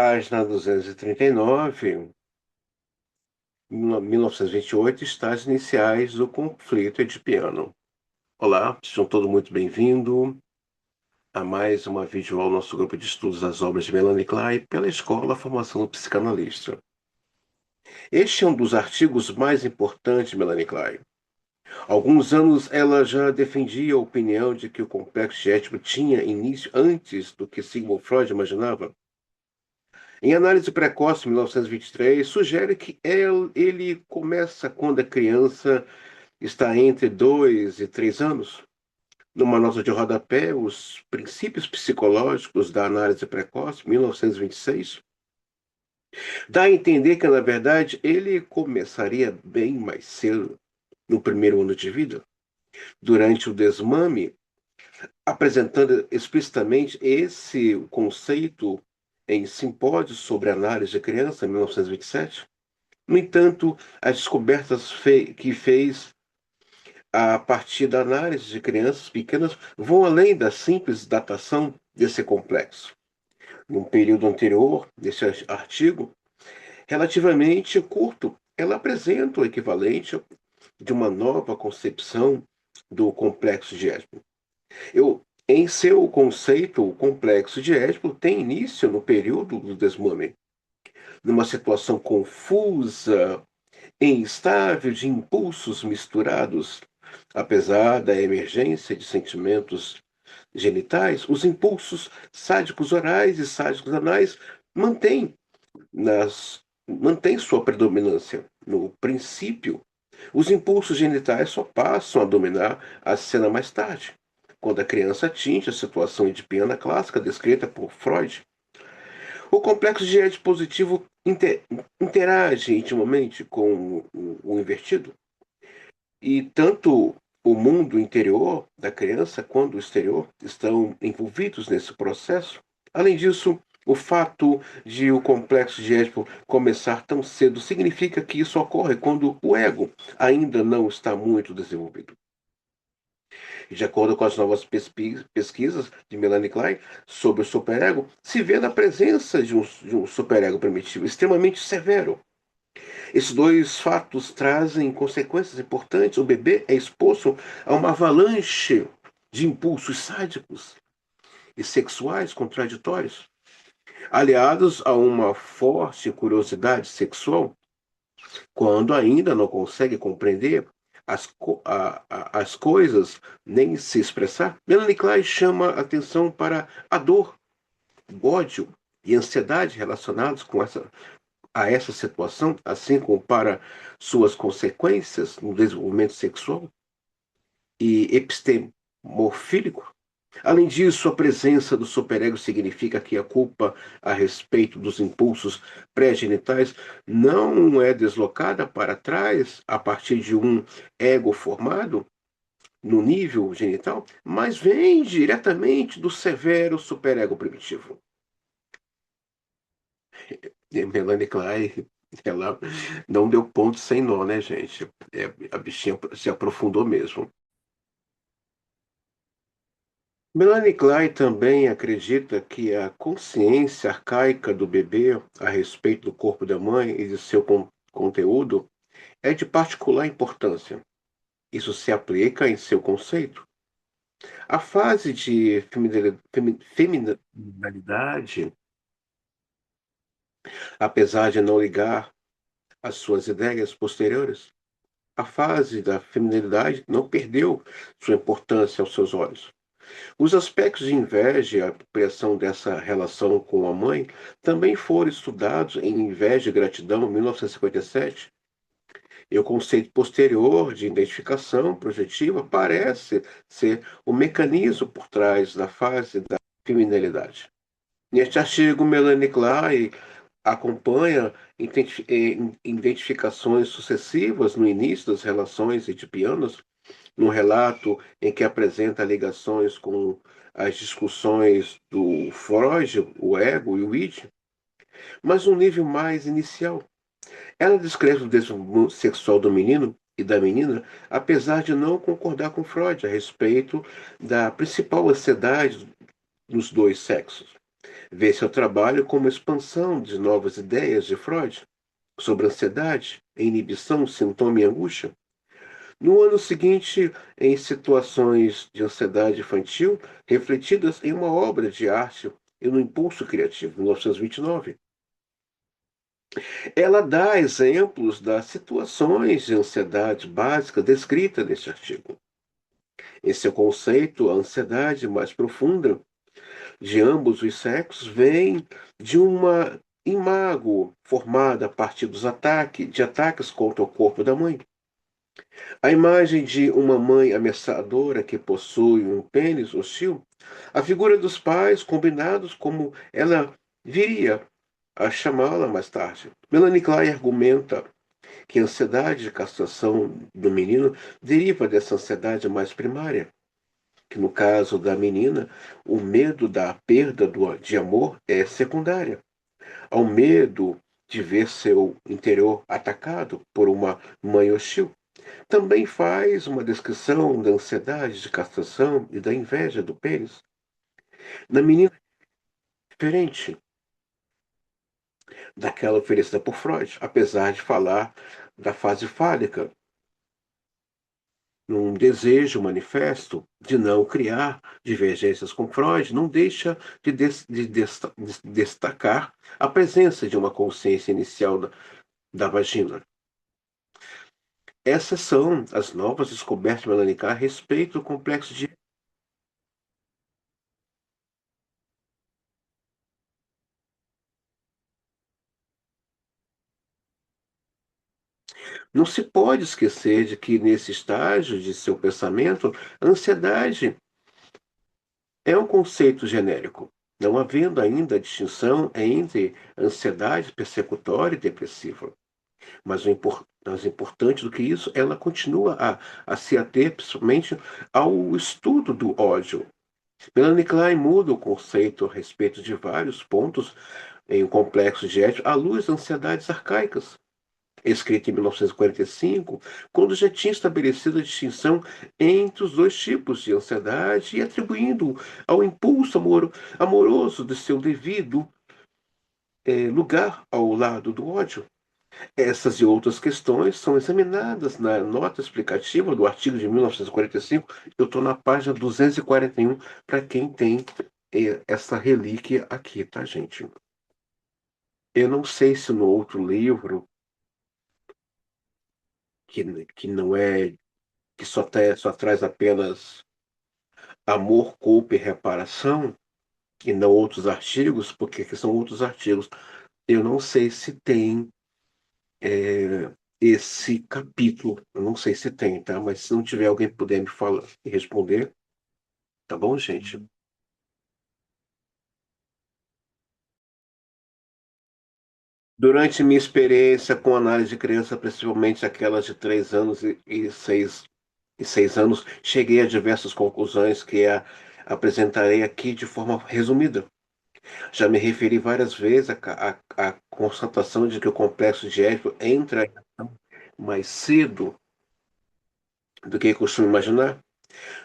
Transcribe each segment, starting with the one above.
Página 239, 1928, estágios iniciais do conflito edipiano. Olá, sejam todos muito bem-vindos a mais uma videoaula ao nosso grupo de estudos das obras de Melanie Klein pela Escola Formação do Psicanalista. Este é um dos artigos mais importantes de Melanie Klein. Há alguns anos ela já defendia a opinião de que o complexo de Édipo tinha início antes do que Sigmund Freud imaginava. Em análise precoce, 1923, sugere que ele começa quando a criança está entre 2 e 3 anos. Numa nota de rodapé, os princípios psicológicos da análise precoce, 1926, dá a entender que, na verdade, ele começaria bem mais cedo, no primeiro ano de vida, durante o desmame, apresentando explicitamente esse conceito em Simpósio sobre Análise de Criança, 1927. No entanto, as descobertas que fez a partir da análise de crianças pequenas vão além da simples datação desse complexo. Num período anterior desse artigo, relativamente curto, ela apresenta o equivalente de uma nova concepção do complexo de Édipo. Em seu conceito, o complexo de Édipo tem início no período do desmame, numa situação confusa instável de impulsos misturados. Apesar da emergência de sentimentos genitais, os impulsos sádicos orais e sádicos anais mantêm, mantêm sua predominância. No princípio, os impulsos genitais só passam a dominar a cena mais tarde, quando a criança atinge a situação edipiana clássica descrita por Freud. O complexo de Édipo positivo interage intimamente com o invertido, e tanto o mundo interior da criança quanto o exterior estão envolvidos nesse processo. Além disso, o fato de o complexo de Édipo começar tão cedo significa que isso ocorre quando o ego ainda não está muito desenvolvido. De acordo com as novas pesquisas de Melanie Klein sobre o superego, se vê na presença de um superego primitivo extremamente severo. Esses dois fatos trazem consequências importantes. O bebê é exposto a uma avalanche de impulsos sádicos e sexuais contraditórios, aliados a uma forte curiosidade sexual, quando ainda não consegue compreender as coisas nem se expressar. Melanie Klein chama atenção para a dor, o ódio e ansiedade relacionados a essa situação, assim como para suas consequências no desenvolvimento sexual e epistemofílico. Além disso, a presença do superego significa que a culpa a respeito dos impulsos pré-genitais não é deslocada para trás a partir de um ego formado no nível genital, mas vem diretamente do severo superego primitivo. E Melanie Klein, ela não deu ponto sem nó, né, gente? A bichinha se aprofundou mesmo. Melanie Klein também acredita que a consciência arcaica do bebê a respeito do corpo da mãe e de seu conteúdo é de particular importância. Isso se aplica em seu conceito. A fase de feminilidade, apesar de não ligar às suas ideias posteriores, a fase da feminilidade não perdeu sua importância aos seus olhos. Os aspectos de inveja e apropriação dessa relação com a mãe também foram estudados em Inveja e Gratidão, 1957, e o conceito posterior de identificação projetiva parece ser o mecanismo por trás da fase da feminilidade. Neste artigo, Melanie Klein acompanha identificações sucessivas no início das relações edipianas, num relato em que apresenta ligações com as discussões do Freud, o ego e o id, mas um nível mais inicial. Ela descreve o desenvolvimento sexual do menino e da menina, apesar de não concordar com Freud a respeito da principal ansiedade dos dois sexos. Vê seu trabalho como expansão de novas ideias de Freud sobre ansiedade, inibição, sintoma e angústia. No ano seguinte, em situações de ansiedade infantil, refletidas em uma obra de arte e no Impulso Criativo, 1929. Ela dá exemplos das situações de ansiedade básica descrita neste artigo. Em seu conceito, a ansiedade mais profunda de ambos os sexos vem de uma imago formada a partir de ataques contra o corpo da mãe. A imagem de uma mãe ameaçadora que possui um pênis hostil, a figura dos pais combinados como ela viria a chamá-la mais tarde. Melanie Klein argumenta que a ansiedade de castração do menino deriva dessa ansiedade mais primária, que no caso da menina, o medo da perda de amor é secundária, ao medo de ver seu interior atacado por uma mãe hostil. Também faz uma descrição da ansiedade de castração e da inveja do pênis. Na menina diferente daquela oferecida por Freud, apesar de falar da fase fálica, num desejo manifesto de não criar divergências com Freud, não deixa de destacar a presença de uma consciência inicial da vagina. Essas são as novas descobertas de Melanie Klein a respeito do complexo de. Não se pode esquecer de que, nesse estágio de seu pensamento, a ansiedade é um conceito genérico, não havendo ainda a distinção entre ansiedade persecutória e depressiva. Mas mais importante do que isso, ela continua a se ater principalmente ao estudo do ódio. Melanie Klein muda o conceito a respeito de vários pontos em um complexo de ética à luz das ansiedades arcaicas, escrita em 1945, quando já tinha estabelecido a distinção entre os dois tipos de ansiedade e atribuindo ao impulso amoroso de seu devido lugar ao lado do ódio. Essas e outras questões são examinadas na nota explicativa do artigo de 1945. Eu estou na página 241 para quem tem essa relíquia aqui, tá, gente? Eu não sei se no outro livro, que não é, que só traz apenas amor, culpa e reparação, e não outros artigos, porque aqui são outros artigos. Eu não sei se tem esse capítulo. Eu não sei se tem, tá? Mas se não tiver alguém puder me falar e responder, tá bom, gente? Durante minha experiência com análise de criança, principalmente aquelas de 3 anos e 6 anos, cheguei a diversas conclusões que apresentarei aqui de forma resumida. Já me referi várias vezes à constatação de que o complexo de Édipo entra em ação mais cedo do que costumo imaginar.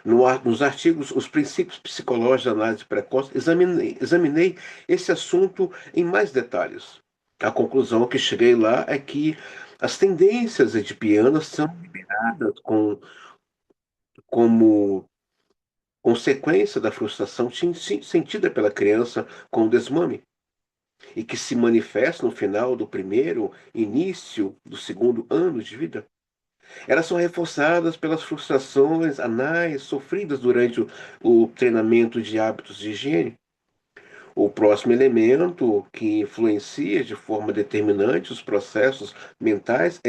Nos artigos Os Princípios Psicológicos da Análise Precoce, examinei esse assunto em mais detalhes. A conclusão que cheguei lá é que as tendências edipianas são liberadas como consequência da frustração sentida pela criança com o desmame, e que se manifesta no final do primeiro, início do segundo ano de vida. Elas são reforçadas pelas frustrações anais sofridas durante o treinamento de hábitos de higiene. O próximo elemento que influencia de forma determinante os processos mentais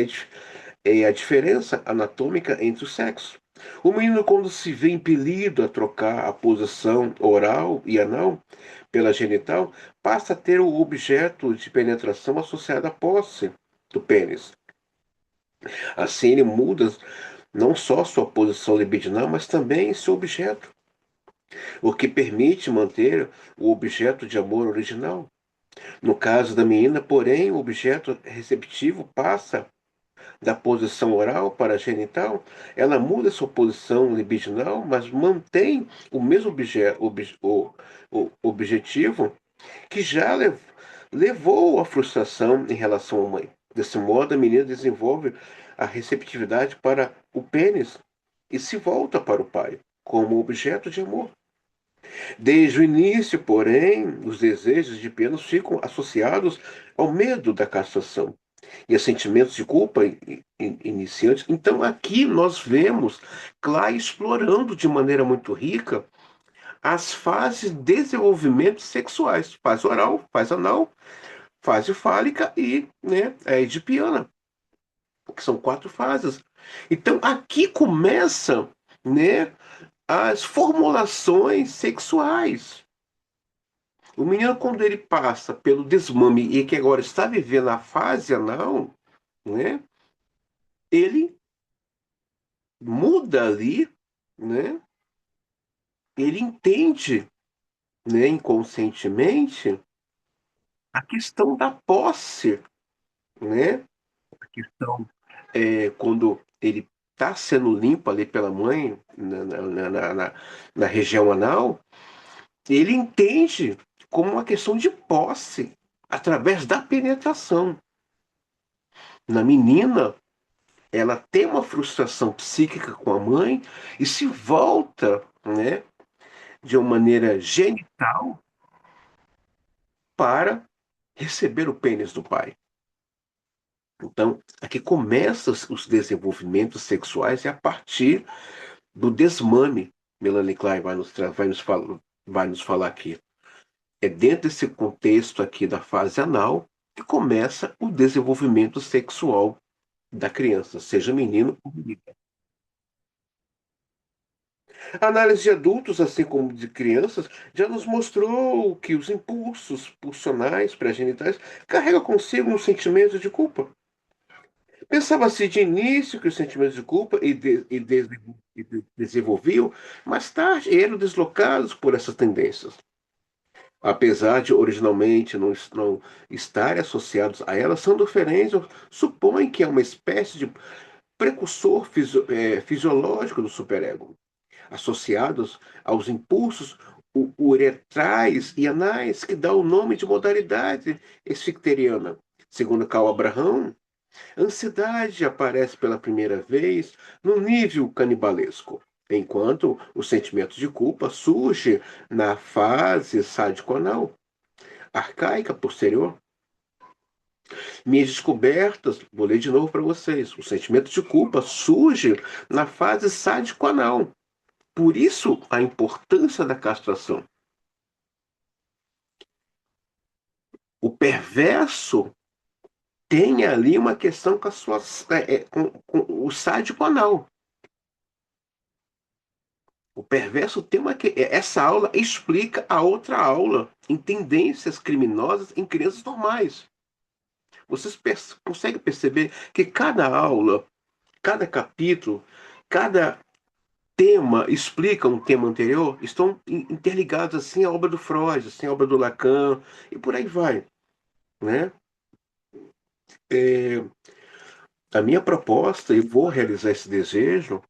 é a diferença anatômica entre os sexos. O menino, quando se vê impelido a trocar a posição oral e anal pela genital, passa a ter o objeto de penetração associado à posse do pênis. Assim, ele muda não só sua posição libidinal, mas também seu objeto, o que permite manter o objeto de amor original. No caso da menina, porém, o objeto receptivo passa da posição oral para a genital, ela muda sua posição libidinal, mas mantém o mesmo objetivo que já levou à frustração em relação à mãe. Desse modo, a menina desenvolve a receptividade para o pênis e se volta para o pai como objeto de amor. Desde o início, porém, os desejos de Pianos ficam associados ao medo da castração e a sentimentos de culpa iniciantes. Então, aqui nós vemos Clay explorando de maneira muito rica as fases de desenvolvimento sexuais: fase oral, fase anal, fase fálica e, né, a edipiana, que são quatro fases. Então, aqui começa, né, as formulações sexuais. O menino, quando ele passa pelo desmame e que agora está vivendo a fase anal, né, ele muda ali, né, ele entende, né, inconscientemente a questão da posse, né, a questão quando ele está sendo limpo ali pela mãe na região anal, ele entende como uma questão de posse através da penetração. Na menina, ela tem uma frustração psíquica com a mãe e se volta, né, de uma maneira genital para receber o pênis do pai. Então, aqui começam os desenvolvimentos sexuais e a partir do desmame, Melanie Klein vai nos falar aqui. É dentro desse contexto aqui da fase anal que começa o desenvolvimento sexual da criança, seja menino ou menina. A análise de adultos, assim como de crianças, já nos mostrou que os impulsos pulsionais pré-genitais carregam consigo um sentimento de culpa. Pensava-se de início que os sentimentos de culpa desenvolviam, mais tarde eram deslocados por essas tendências. Apesar de originalmente não estarem associados a elas, Sandor Ferenczi supõe que é uma espécie de precursor fisiológico do superego, associados aos impulsos uretrais e anais, que dá o nome de modalidade esficteriana. Segundo Carl Abraham, a ansiedade aparece pela primeira vez no nível canibalesco, enquanto o sentimento de culpa surge na fase sádico-anal, arcaica posterior. Minhas descobertas, vou ler de novo para vocês, o sentimento de culpa surge na fase sádico-anal. Por isso, a importância da castração. O perverso tem ali uma questão com, a sua, com o sádico anal. O perverso tem uma. Essa aula explica a outra aula em tendências criminosas em crianças normais. Vocês conseguem perceber que cada aula, cada capítulo, cada tema explica um tema anterior, estão interligados assim à obra do Freud, assim à obra do Lacan e por aí vai, né? É, a minha proposta, e vou realizar esse desejo,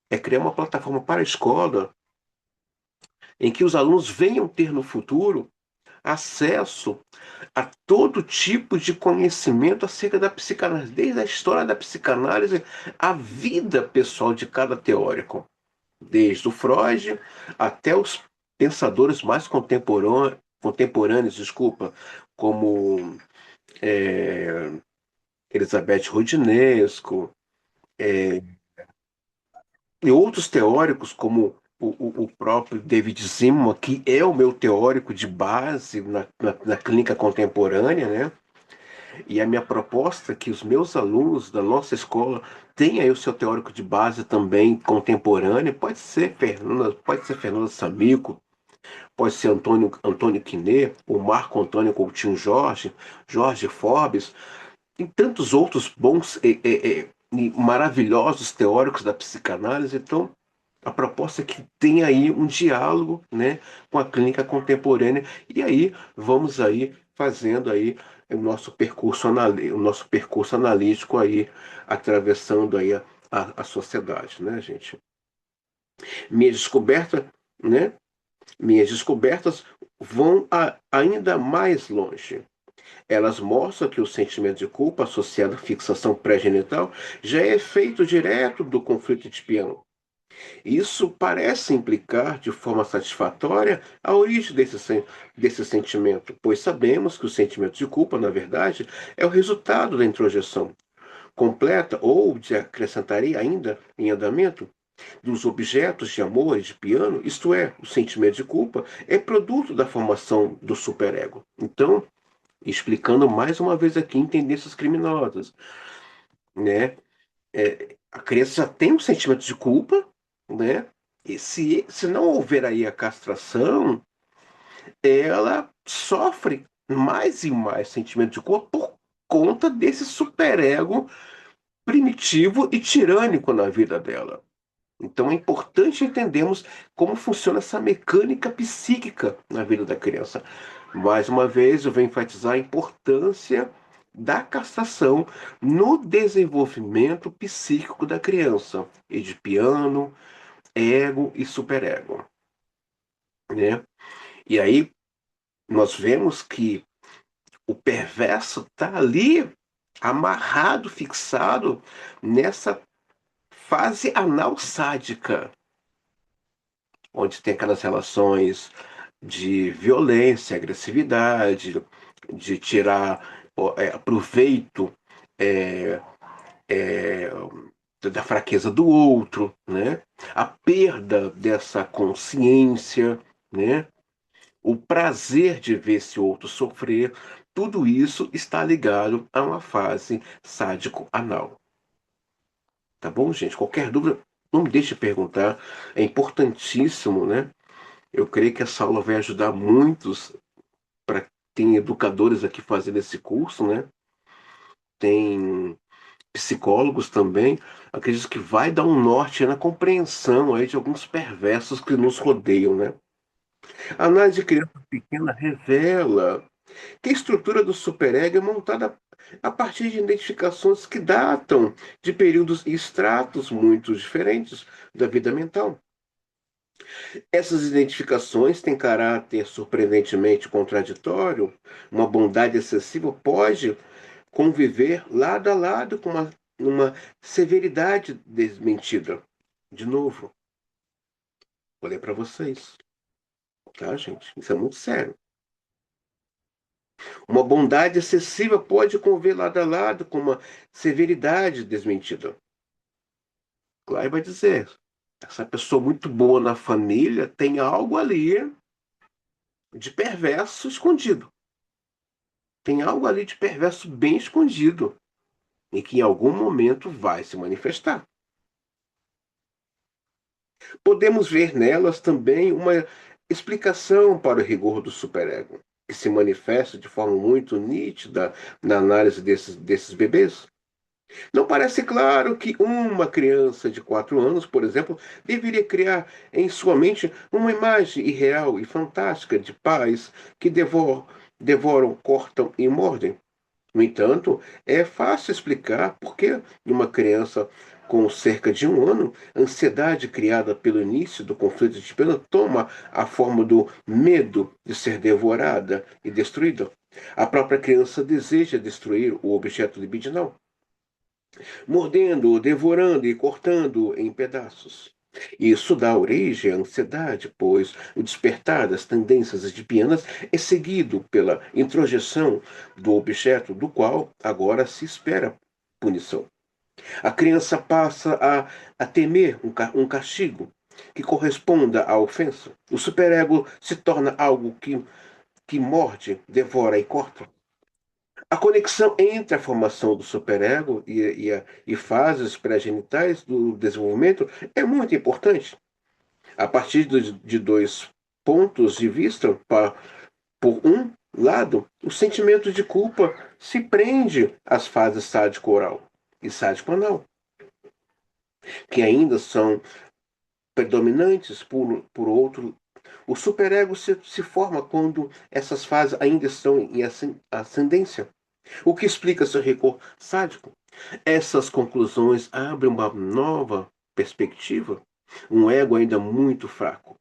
é criar uma plataforma para a escola em que os alunos venham ter no futuro acesso a todo tipo de conhecimento acerca da psicanálise, desde a história da psicanálise à vida pessoal de cada teórico, desde o Freud até os pensadores mais contemporâneos, desculpa, como é, Elizabeth Rodinесco, e outros teóricos, como o próprio David Zimmerman, que é o meu teórico de base na clínica contemporânea, né? E a minha proposta é que os meus alunos da nossa escola tenham aí o seu teórico de base também contemporâneo. Pode ser Fernanda Samico, pode ser Antônio Quinet, o Marco Antônio Coutinho Jorge, Jorge Forbes, e tantos outros bons e maravilhosos teóricos da psicanálise. Então, a proposta é que tenha aí um diálogo, né, com a clínica contemporânea e aí vamos aí fazendo aí o nosso percurso analítico aí atravessando aí a sociedade, né, gente? Minha descoberta, né? Minhas descobertas vão ainda mais longe. Elas mostram que o sentimento de culpa associado à fixação pré-genital já é efeito direto do conflito edipiano. Isso parece implicar de forma satisfatória a origem desse sentimento, pois sabemos que o sentimento de culpa, na verdade, é o resultado da introjeção completa ou de acrescentaria ainda em andamento dos objetos de amor e de piano, isto é, o sentimento de culpa, é produto da formação do superego. Então, explicando mais uma vez aqui em tendências criminosas, né? A criança já tem um sentimento de culpa, né? E se não houver aí a castração, ela sofre mais e mais sentimento de culpa por conta desse superego primitivo e tirânico na vida dela. Então é importante entendermos como funciona essa mecânica psíquica na vida da criança. Mais uma vez, eu venho enfatizar a importância da castração no desenvolvimento psíquico da criança, edipiano, ego e superego, né? E aí nós vemos que o perverso está ali amarrado, fixado nessa fase anal sádica, onde tem aquelas relações de violência, agressividade, de tirar proveito é, é, da fraqueza do outro, né? A perda dessa consciência, né? O prazer de ver esse outro sofrer, tudo isso está ligado a uma fase sádico-anal. Tá bom, gente? Qualquer dúvida, não me deixe perguntar. É importantíssimo, né? Eu creio que essa aula vai ajudar muitos para tem educadores aqui fazendo esse curso, né? Tem psicólogos também. Acredito que vai dar um norte na compreensão aí de alguns perversos que nos rodeiam, né? A análise de criança pequena revela que a estrutura do superego é montada a partir de identificações que datam de períodos e estratos muito diferentes da vida mental. Essas identificações têm caráter surpreendentemente contraditório. Uma bondade excessiva pode conviver lado a lado com uma severidade desmentida. De novo, vou ler para vocês, tá, gente? Isso é muito sério. Uma bondade excessiva pode conviver lado a lado com uma severidade desmentida. Claro, vai dizer, essa pessoa muito boa na família tem algo ali de perverso escondido. Tem algo ali de perverso bem escondido e que em algum momento vai se manifestar. Podemos ver nelas também uma explicação para o rigor do superego, que se manifesta de forma muito nítida na análise desses bebês. Não parece claro que uma criança de 4 anos, por exemplo, deveria criar em sua mente uma imagem irreal e fantástica de pais que devoram, cortam e mordem. No entanto, é fácil explicar por que uma criança com cerca de 1 ano, a ansiedade criada pelo início do conflito de pena toma a forma do medo de ser devorada e destruída. A própria criança deseja destruir o objeto libidinal, mordendo, devorando e cortando em pedaços. Isso dá origem à ansiedade, pois o despertar das tendências edipianas é seguido pela introjeção do objeto do qual agora se espera punição. A criança passa a temer um castigo que corresponda à ofensa. O superego se torna algo que morde, devora e corta. A conexão entre a formação do superego e fases pré-genitais do desenvolvimento é muito importante. A partir de dois pontos de vista, por um lado, o sentimento de culpa se prende às fases sádico-oral e sádico-anal, que ainda são predominantes. Por outro, o superego se forma quando essas fases ainda estão em ascendência, o que explica seu rigor sádico. Essas conclusões abrem uma nova perspectiva, um ego ainda muito fraco.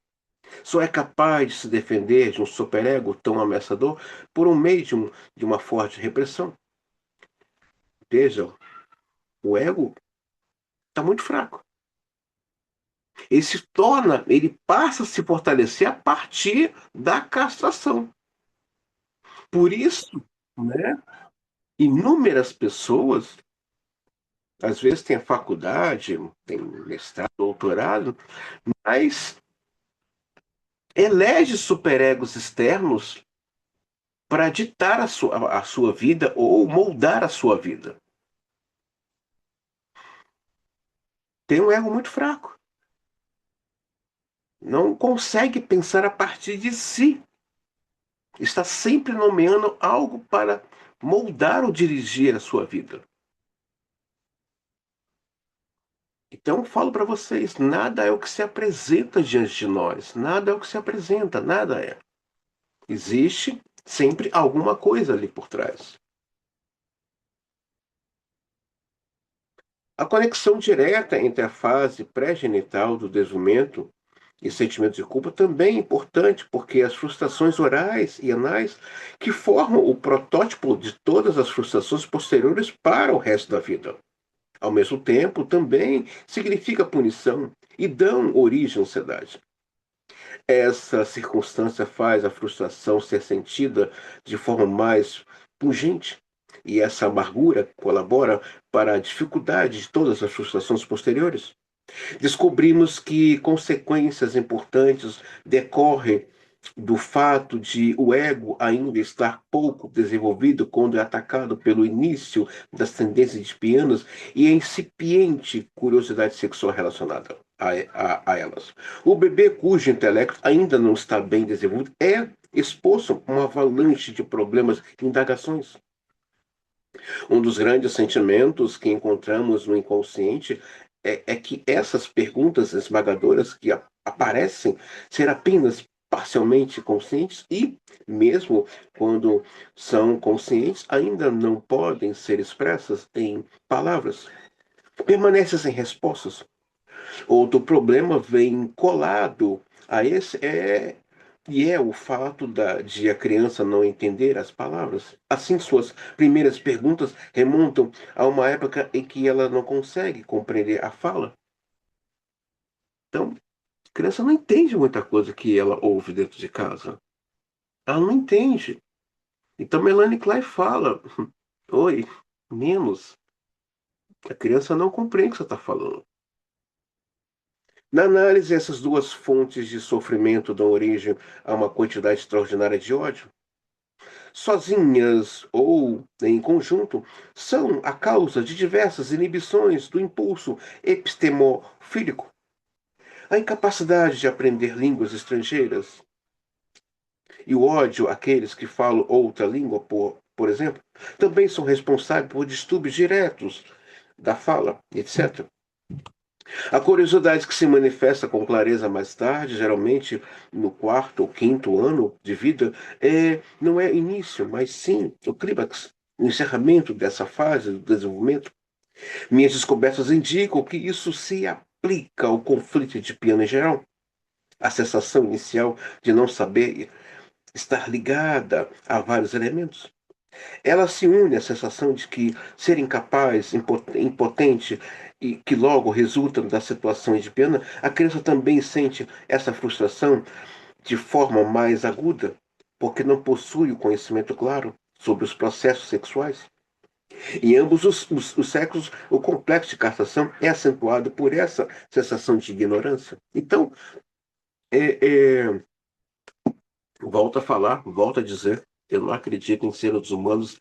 Só é capaz de se defender de um superego tão ameaçador por um meio de uma forte repressão. Veja, o ego está muito fraco. Ele passa a se fortalecer a partir da castração. Por isso, né, inúmeras pessoas, às vezes têm a faculdade, tem mestrado, doutorado, mas elege superegos externos para ditar a sua vida ou moldar a sua vida. Tem um ego muito fraco. Não consegue pensar a partir de si. Está sempre nomeando algo para moldar ou dirigir a sua vida. Então, eu falo para vocês: nada é o que se apresenta diante de nós. Nada é o que se apresenta, nada é. Existe sempre alguma coisa ali por trás. A conexão direta entre a fase pré-genital do desenvolvimento e sentimento de culpa também é importante, porque as frustrações orais e anais que formam o protótipo de todas as frustrações posteriores para o resto da vida. Ao mesmo tempo, também significa punição e dão origem à ansiedade. Essa circunstância faz a frustração ser sentida de forma mais pungente, e essa amargura colabora para a dificuldade de todas as frustrações posteriores. Descobrimos que consequências importantes decorrem do fato de o ego ainda estar pouco desenvolvido quando é atacado pelo início das tendências pianas e a incipiente curiosidade sexual relacionada a elas. O bebê cujo intelecto ainda não está bem desenvolvido é exposto a uma avalanche de problemas e indagações. Um dos grandes sentimentos que encontramos no inconsciente é que essas perguntas esmagadoras que aparecem ser apenas parcialmente conscientes e, mesmo quando são conscientes, ainda não podem ser expressas em palavras. Permanecem sem respostas. Outro problema vem colado a esse é o fato de a criança não entender as palavras. Assim, suas primeiras perguntas remontam a uma época em que ela não consegue compreender a fala. Então, a criança não entende muita coisa que ela ouve dentro de casa. Ela não entende. Então, Melanie Klein fala: oi, menos. A criança não compreende o que você está falando. Na análise, essas duas fontes de sofrimento dão origem a uma quantidade extraordinária de ódio. Sozinhas ou em conjunto, são a causa de diversas inibições do impulso epistemofílico. A incapacidade de aprender línguas estrangeiras e o ódio àqueles que falam outra língua, por exemplo, também são responsáveis por distúrbios diretos da fala, etc. A curiosidade que se manifesta com clareza mais tarde, geralmente no quarto ou quinto ano de vida, não é início, mas sim o clímax, o encerramento dessa fase do desenvolvimento. Minhas descobertas indicam que isso se aplica ao conflito de piano em geral. A sensação inicial de não saber estar ligada a vários elementos. Ela se une à sensação de que ser incapaz, impotente e que logo resulta da situação edipiana, a criança também sente essa frustração de forma mais aguda, porque não possui o conhecimento claro sobre os processos sexuais. Em ambos os sexos, o complexo de castração é acentuado por essa sensação de ignorância. Então, é, é, volto a falar, volto a dizer, eu não acredito em seres humanos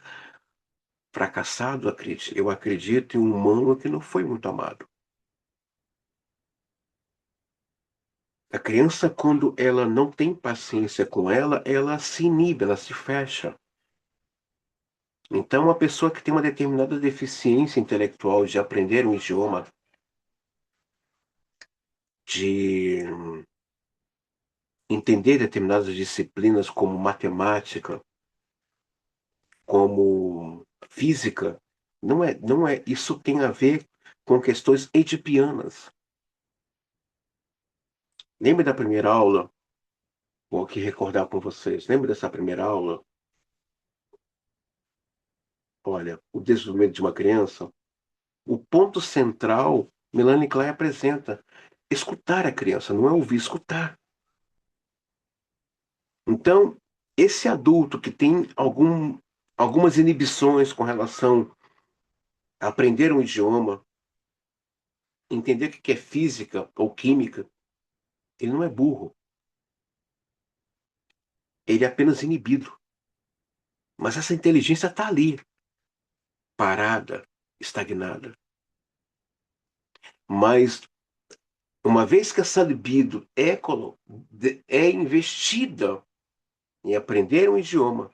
fracassado, acredito. Eu acredito em um humano que não foi muito amado. A criança, quando ela não tem paciência com ela, ela se inibe, ela se fecha. Então, uma pessoa que tem uma determinada deficiência intelectual de aprender um idioma, de entender determinadas disciplinas como matemática, como física, isso tem a ver com questões edipianas. Lembra da primeira aula? Vou aqui recordar com vocês. Lembra dessa primeira aula? Olha, o desenvolvimento de uma criança, o ponto central, Melanie Klein apresenta, escutar a criança, não é ouvir, escutar. Então, esse adulto que tem algumas inibições com relação a aprender um idioma, entender o que é física ou química, ele não é burro, ele é apenas inibido. Mas essa inteligência está ali, parada, estagnada. Mas uma vez que essa libido é investida em aprender um idioma,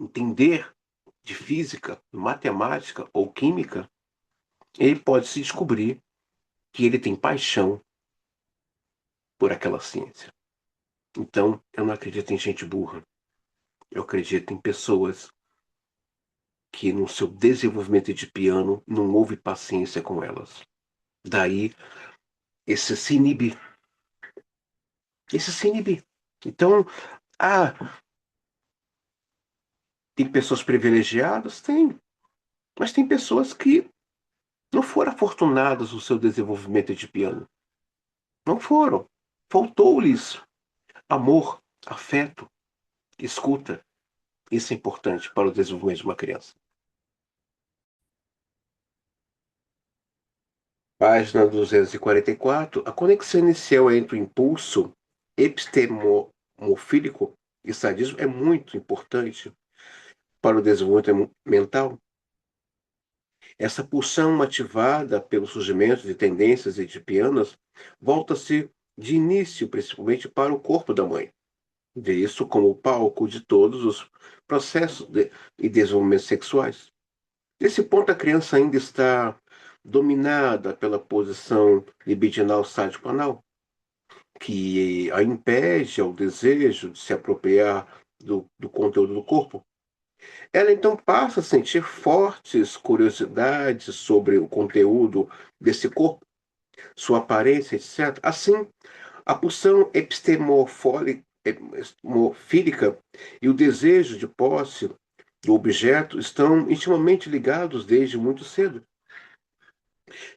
entender de física, matemática ou química, ele pode se descobrir que ele tem paixão por aquela ciência. Então, eu não acredito em gente burra. Eu acredito em pessoas que, no seu desenvolvimento de piano, não houve paciência com elas. Daí, esse se inibir. Esse se inibir. Então, ah, tem pessoas privilegiadas? Tem. Mas tem pessoas que não foram afortunadas no seu desenvolvimento de piano. Não foram. Faltou-lhes amor, afeto, escuta. Isso é importante para o desenvolvimento de uma criança. Página 244. A conexão inicial entre o impulso epistemofílico e sadismo é muito importante para o desenvolvimento mental. Essa pulsão ativada pelo surgimento de tendências edipianas volta-se de início principalmente para o corpo da mãe. Vê isso como o palco de todos os processos e desenvolvimentos sexuais. Nesse ponto, a criança ainda está dominada pela posição libidinal sádico-anal, que a impede ao desejo de se apropriar do conteúdo do corpo. Ela então passa a sentir fortes curiosidades sobre o conteúdo desse corpo, sua aparência, etc. Assim, a pulsão epistemofílica e o desejo de posse do objeto estão intimamente ligados desde muito cedo.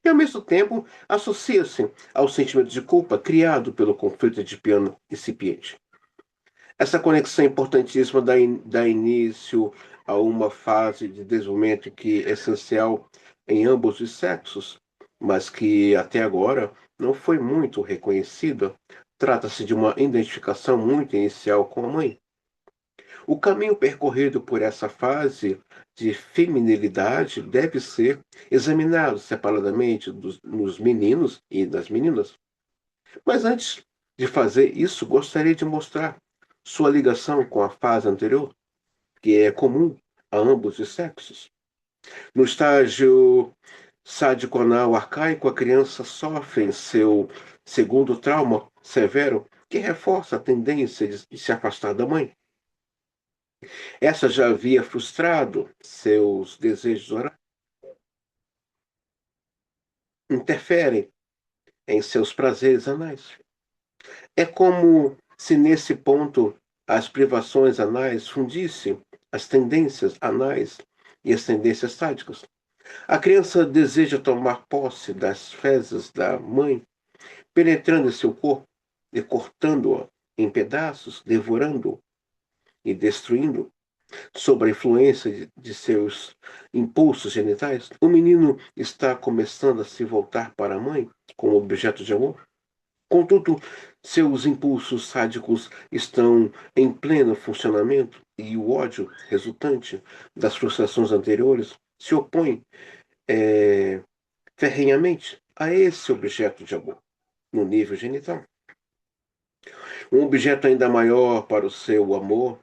E, ao mesmo tempo, associa-se ao sentimento de culpa criado pelo conflito edipiano incipiente. Essa conexão é importantíssima dá início a uma fase de desenvolvimento que é essencial em ambos os sexos, mas que até agora não foi muito reconhecida. Trata-se de uma identificação muito inicial com a mãe. O caminho percorrido por essa fase de feminilidade deve ser examinado separadamente nos meninos e das meninas. Mas antes de fazer isso, gostaria de mostrar sua ligação com a fase anterior, que é comum a ambos os sexos. No estágio sádico-anal arcaico, a criança sofre em seu segundo trauma severo, que reforça a tendência de se afastar da mãe. Essa já havia frustrado seus desejos orais, interferem em seus prazeres anais. É como se nesse ponto as privações anais fundissem as tendências anais e as tendências sádicas. A criança deseja tomar posse das fezes da mãe, penetrando em seu corpo e cortando-o em pedaços, devorando-o e destruindo sob a influência de seus impulsos genitais. O menino está começando a se voltar para a mãe como objeto de amor. Contudo, seus impulsos sádicos estão em pleno funcionamento e o ódio resultante das frustrações anteriores se opõe é, ferrenhamente a esse objeto de amor no nível genital. Um objeto ainda maior para o seu amor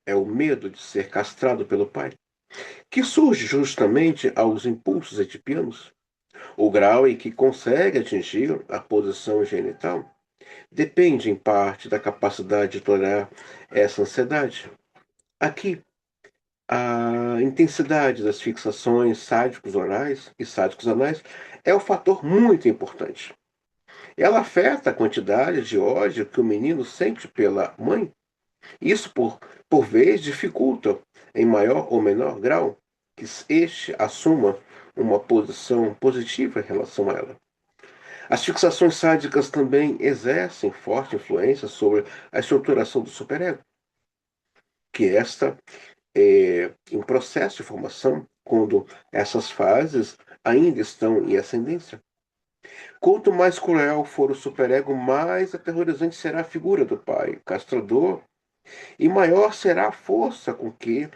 é o medo de ser castrado pelo pai, que surge justamente aos impulsos edipianos. O grau em que consegue atingir a posição genital depende, em parte, da capacidade de tolerar essa ansiedade. Aqui, a intensidade das fixações sádicos orais e sádicos anais é um fator muito importante. Ela afeta a quantidade de ódio que o menino sente pela mãe. Isso, por vez, dificulta, em maior ou menor grau, que este assuma uma posição positiva em relação a ela. As fixações sádicas também exercem forte influência sobre a estruturação do superego, que esta é em processo de formação quando essas fases ainda estão em ascendência. Quanto mais cruel for o superego, mais aterrorizante será a figura do pai castrador e maior será a força com que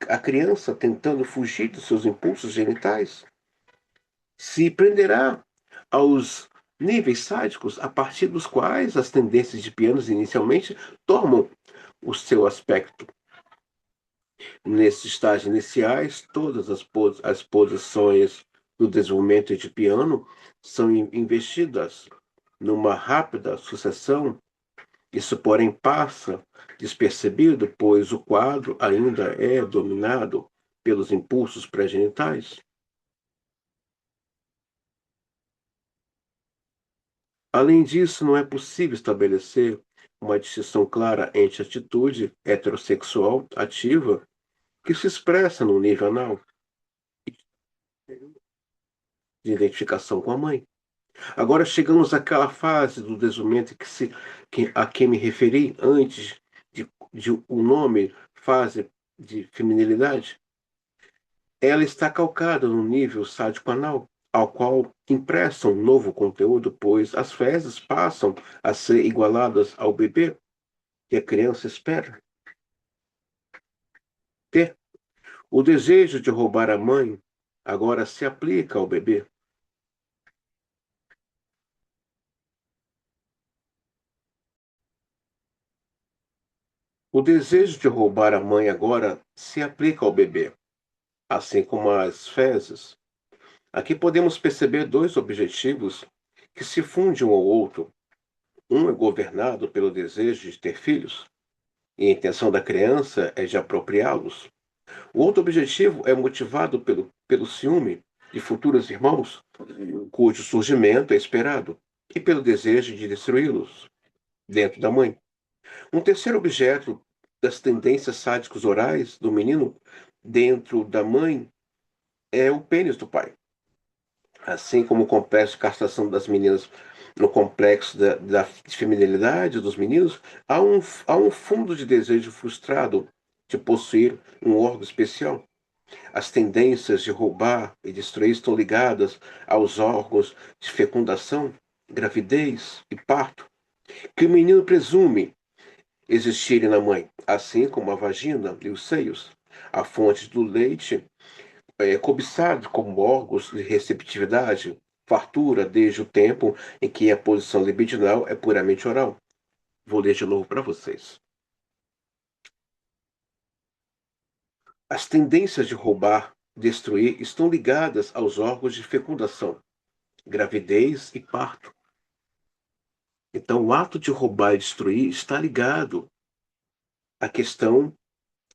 a criança, tentando fugir dos seus impulsos genitais, se prenderá aos níveis sádicos a partir dos quais as tendências de pianos inicialmente tomam o seu aspecto. Nesses estágios iniciais, todas as posições do desenvolvimento de piano são investidas numa rápida sucessão. Isso, porém, passa despercebido, pois o quadro ainda é dominado pelos impulsos pré-genitais. Além disso, não é possível estabelecer uma distinção clara entre a atitude heterossexual ativa, que se expressa no nível anal, de identificação com a mãe. Agora chegamos àquela fase do desenvolvimento a quem me referi antes de o nome fase de feminilidade. Ela está calcada no nível sádico-anal, ao qual impressa um novo conteúdo, pois as fezes passam a ser igualadas ao bebê que a criança espera ter. O desejo de roubar a mãe agora se aplica ao bebê. O desejo de roubar a mãe agora se aplica ao bebê, assim como as fezes. Aqui podemos perceber dois objetivos que se fundem um ao outro. Um é governado pelo desejo de ter filhos, e a intenção da criança é de apropriá-los. O outro objetivo é motivado pelo ciúme de futuros irmãos, cujo surgimento é esperado, e pelo desejo de destruí-los dentro da mãe. Um terceiro objeto das tendências sádicos orais do menino dentro da mãe é o pênis do pai. Assim como o complexo de castração das meninas no complexo da feminilidade dos meninos, há um fundo de desejo frustrado de possuir um órgão especial. As tendências de roubar e destruir estão ligadas aos órgãos de fecundação, gravidez e parto, que o menino presume existirem na mãe, assim como a vagina e os seios. A fonte do leite é cobiçado como órgãos de receptividade, fartura, desde o tempo em que a posição libidinal é puramente oral. Vou ler de novo para vocês. As tendências de roubar, destruir, estão ligadas aos órgãos de fecundação, gravidez e parto. Então, o ato de roubar e destruir está ligado à questão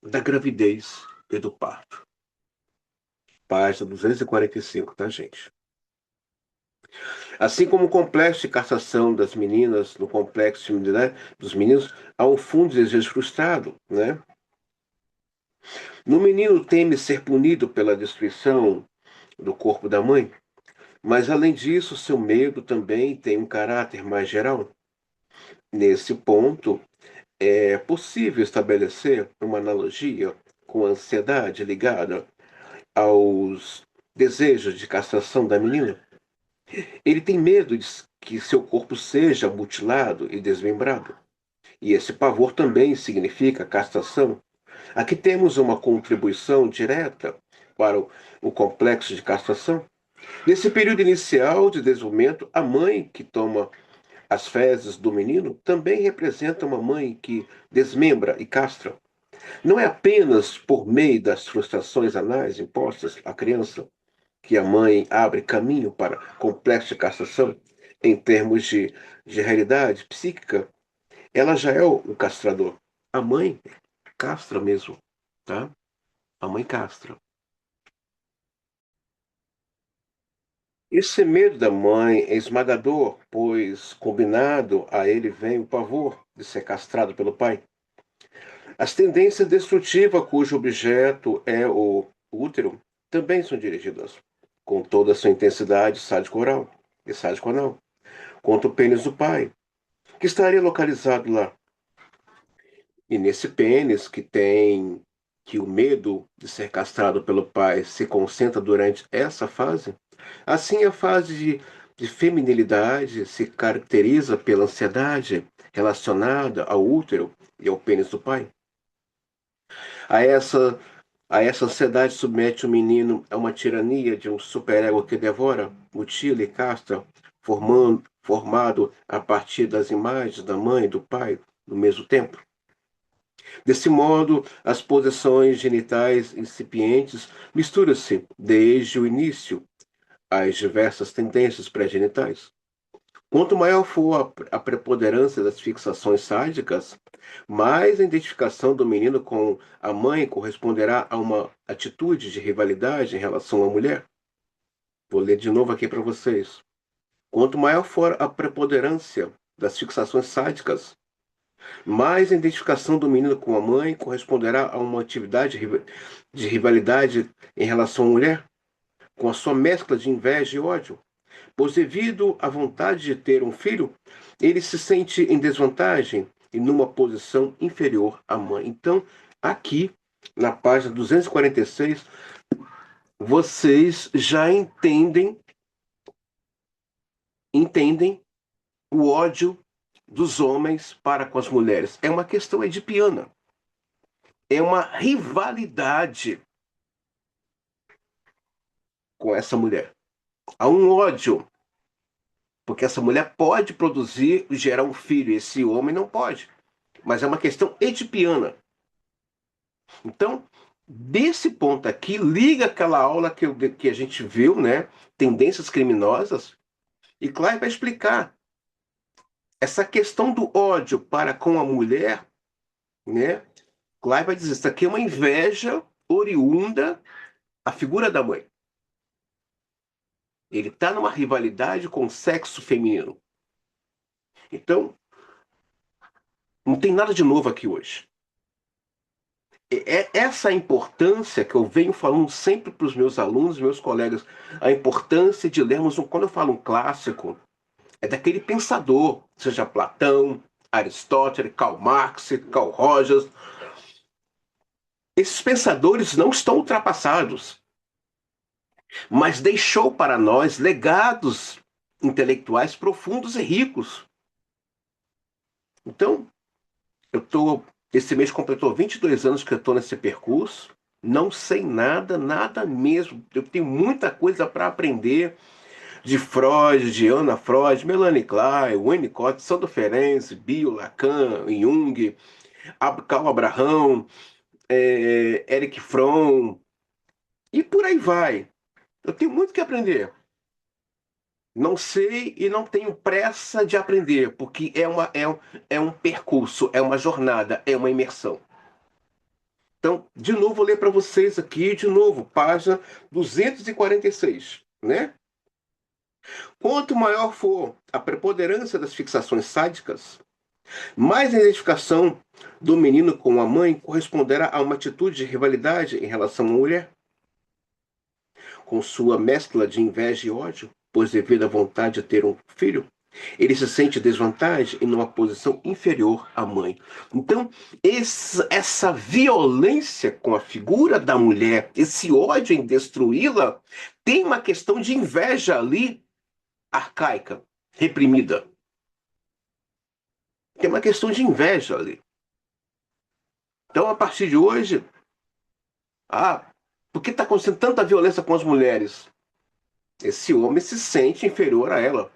da gravidez e do parto. Página 245, tá, gente? Assim como o complexo de castração das meninas, no complexo de, né, dos meninos, há um fundo de desejo frustrado, né? No menino teme ser punido pela destruição do corpo da mãe, mas além disso, seu medo também tem um caráter mais geral. Nesse ponto, é possível estabelecer uma analogia com a ansiedade ligada aos desejos de castração da menina. Ele tem medo de que seu corpo seja mutilado e desmembrado. E esse pavor também significa castração. Aqui temos uma contribuição direta para o complexo de castração. Nesse período inicial de desenvolvimento, a mãe que toma as fezes do menino também representa uma mãe que desmembra e castra. Não é apenas por meio das frustrações anais impostas à criança que a mãe abre caminho para complexo de castração em termos de realidade psíquica, ela já é o castrador. A mãe castra mesmo, tá? A mãe castra. Esse medo da mãe é esmagador, pois, combinado a ele, vem o pavor de ser castrado pelo pai. As tendências destrutivas cujo objeto é o útero também são dirigidas, com toda a sua intensidade sádico-oral e sádico-anal, contra o pênis do pai, que estaria localizado lá. E nesse pênis que o medo de ser castrado pelo pai se concentra durante essa fase, assim a fase de feminilidade se caracteriza pela ansiedade relacionada ao útero e ao pênis do pai. A essa, a essa ansiedade submete o menino a uma tirania de um superego que devora, mutila e castra, formado a partir das imagens da mãe e do pai no mesmo tempo. Desse modo, as posições genitais incipientes misturam-se desde o início às diversas tendências pré-genitais. Quanto maior for a preponderância das fixações sádicas, mais a identificação do menino com a mãe corresponderá a uma atitude de rivalidade em relação à mulher. Vou ler de novo aqui para vocês. Quanto maior for a preponderância das fixações sádicas, mais a identificação do menino com a mãe corresponderá a uma atividade de rivalidade em relação à mulher, com a sua mescla de inveja e ódio. Pois, devido à vontade de ter um filho, ele se sente em desvantagem e numa posição inferior à mãe. Então, aqui, na página 246, vocês já entendem o ódio dos homens para com as mulheres. É uma questão edipiana. É uma rivalidade com essa mulher. Há um ódio, porque essa mulher pode produzir e gerar um filho, esse homem não pode. Mas é uma questão edipiana. Então, desse ponto aqui, liga aquela aula que a gente viu, né? Tendências criminosas, e Klein vai explicar essa questão do ódio para com a mulher, né? Klein vai dizer, isso aqui é uma inveja oriunda à figura da mãe. Ele está numa rivalidade com o sexo feminino. Então, não tem nada de novo aqui hoje. É essa importância que eu venho falando sempre para os meus alunos, meus colegas, a importância de lermos, quando eu falo um clássico, é daquele pensador, seja Platão, Aristóteles, Karl Marx, Carl Rogers. Esses pensadores não estão ultrapassados, mas deixou para nós legados intelectuais profundos e ricos. Então, esse mês completou 22 anos que eu estou nesse percurso, não sei nada, nada mesmo. Eu tenho muita coisa para aprender de Freud, de Anna Freud, Melanie Klein, Winnicott, Sandro Ferenczi, Bill, Lacan, Jung, Karl Abraham, Eric Fromm, e por aí vai. Eu tenho muito que aprender. Não sei e não tenho pressa de aprender, porque é um percurso, é uma jornada, é uma imersão. Então, de novo, vou ler para vocês aqui, de novo, página 246, né? Quanto maior for a preponderância das fixações sádicas, mais a identificação do menino com a mãe corresponderá a uma atitude de rivalidade em relação à mulher, com sua mescla de inveja e ódio, pois devido à vontade de ter um filho, ele se sente desvantagem e numa posição inferior à mãe. Então, essa violência com a figura da mulher, esse ódio em destruí-la, tem uma questão de inveja ali, arcaica, reprimida. Tem uma questão de inveja ali. Então, a partir de hoje, por que está acontecendo tanta violência com as mulheres? Esse homem se sente inferior a ela.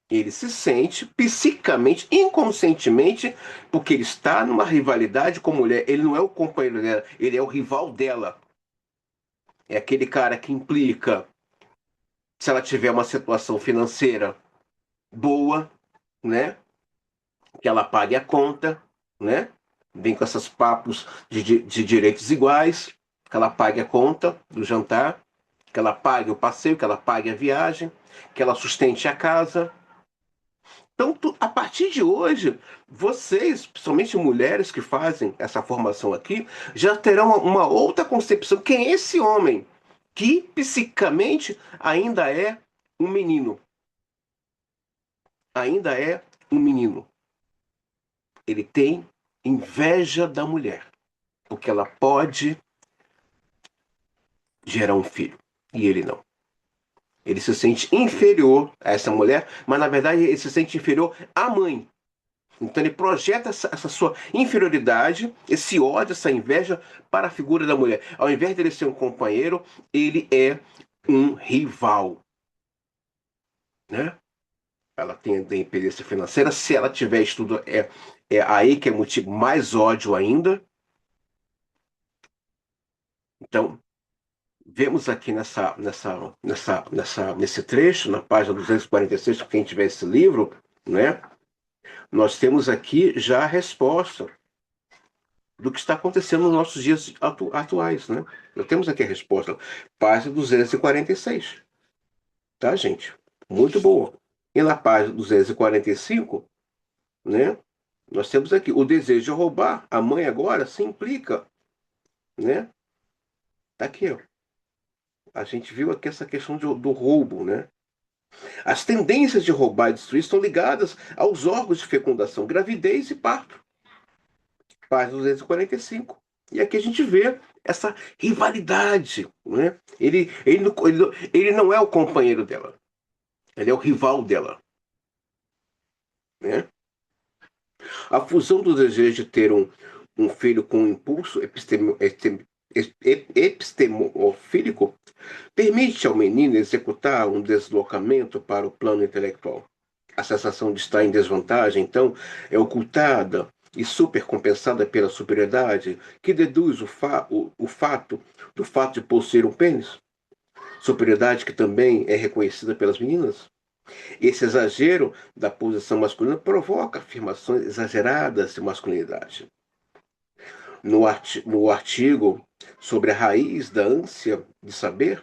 Ele se sente psicamente, inconscientemente, porque ele está numa rivalidade com a mulher. Ele não é o companheiro dela, ele é o rival dela. É aquele cara que implica, se ela tiver uma situação financeira boa, né? Que ela pague a conta, né? Vem com esses papos de direitos iguais, que ela pague a conta do jantar. que ela pague o passeio, que ela pague a viagem, que ela sustente a casa. Então, a partir de hoje, vocês, principalmente mulheres que fazem essa formação aqui, já terão uma outra concepção. Quem é esse homem que psicamente ainda é um menino? Ainda é um menino. Ele tem inveja da mulher, porque ela pode gerar um filho e ele não. Ele se sente inferior a essa mulher, mas na verdade ele se sente inferior à mãe. Então ele projeta essa sua inferioridade, esse ódio, essa inveja para a figura da mulher. Ao invés de ele ser um companheiro, ele é um rival, né? Ela tem a independência financeira. Se ela tiver estudo, é aí que é motivo mais ódio ainda. Então, vemos aqui nesse trecho, na página 246, para quem tiver esse livro, né? Nós temos aqui já a resposta do que está acontecendo nos nossos dias atuais, né? Nós temos aqui a resposta, página 246, tá, gente? Muito boa. E na página 245, né? Nós temos aqui o desejo de roubar a mãe agora se implica, né? Tá aqui, ó. A gente viu aqui essa questão do roubo, né? As tendências de roubar e destruir estão ligadas aos órgãos de fecundação, gravidez e parto. Página 245. E aqui a gente vê essa rivalidade, né? Ele não é o companheiro dela, ele é o rival dela, né? A fusão do desejo de ter um filho com um impulso epistemofílico permite ao menino executar um deslocamento para o plano intelectual. A sensação de estar em desvantagem, então, é ocultada e supercompensada pela superioridade que deduz o fato do fato de possuir um pênis. Superioridade que também é reconhecida pelas meninas. Esse exagero da posição masculina provoca afirmações exageradas de masculinidade. No artigo sobre a raiz da ânsia de saber,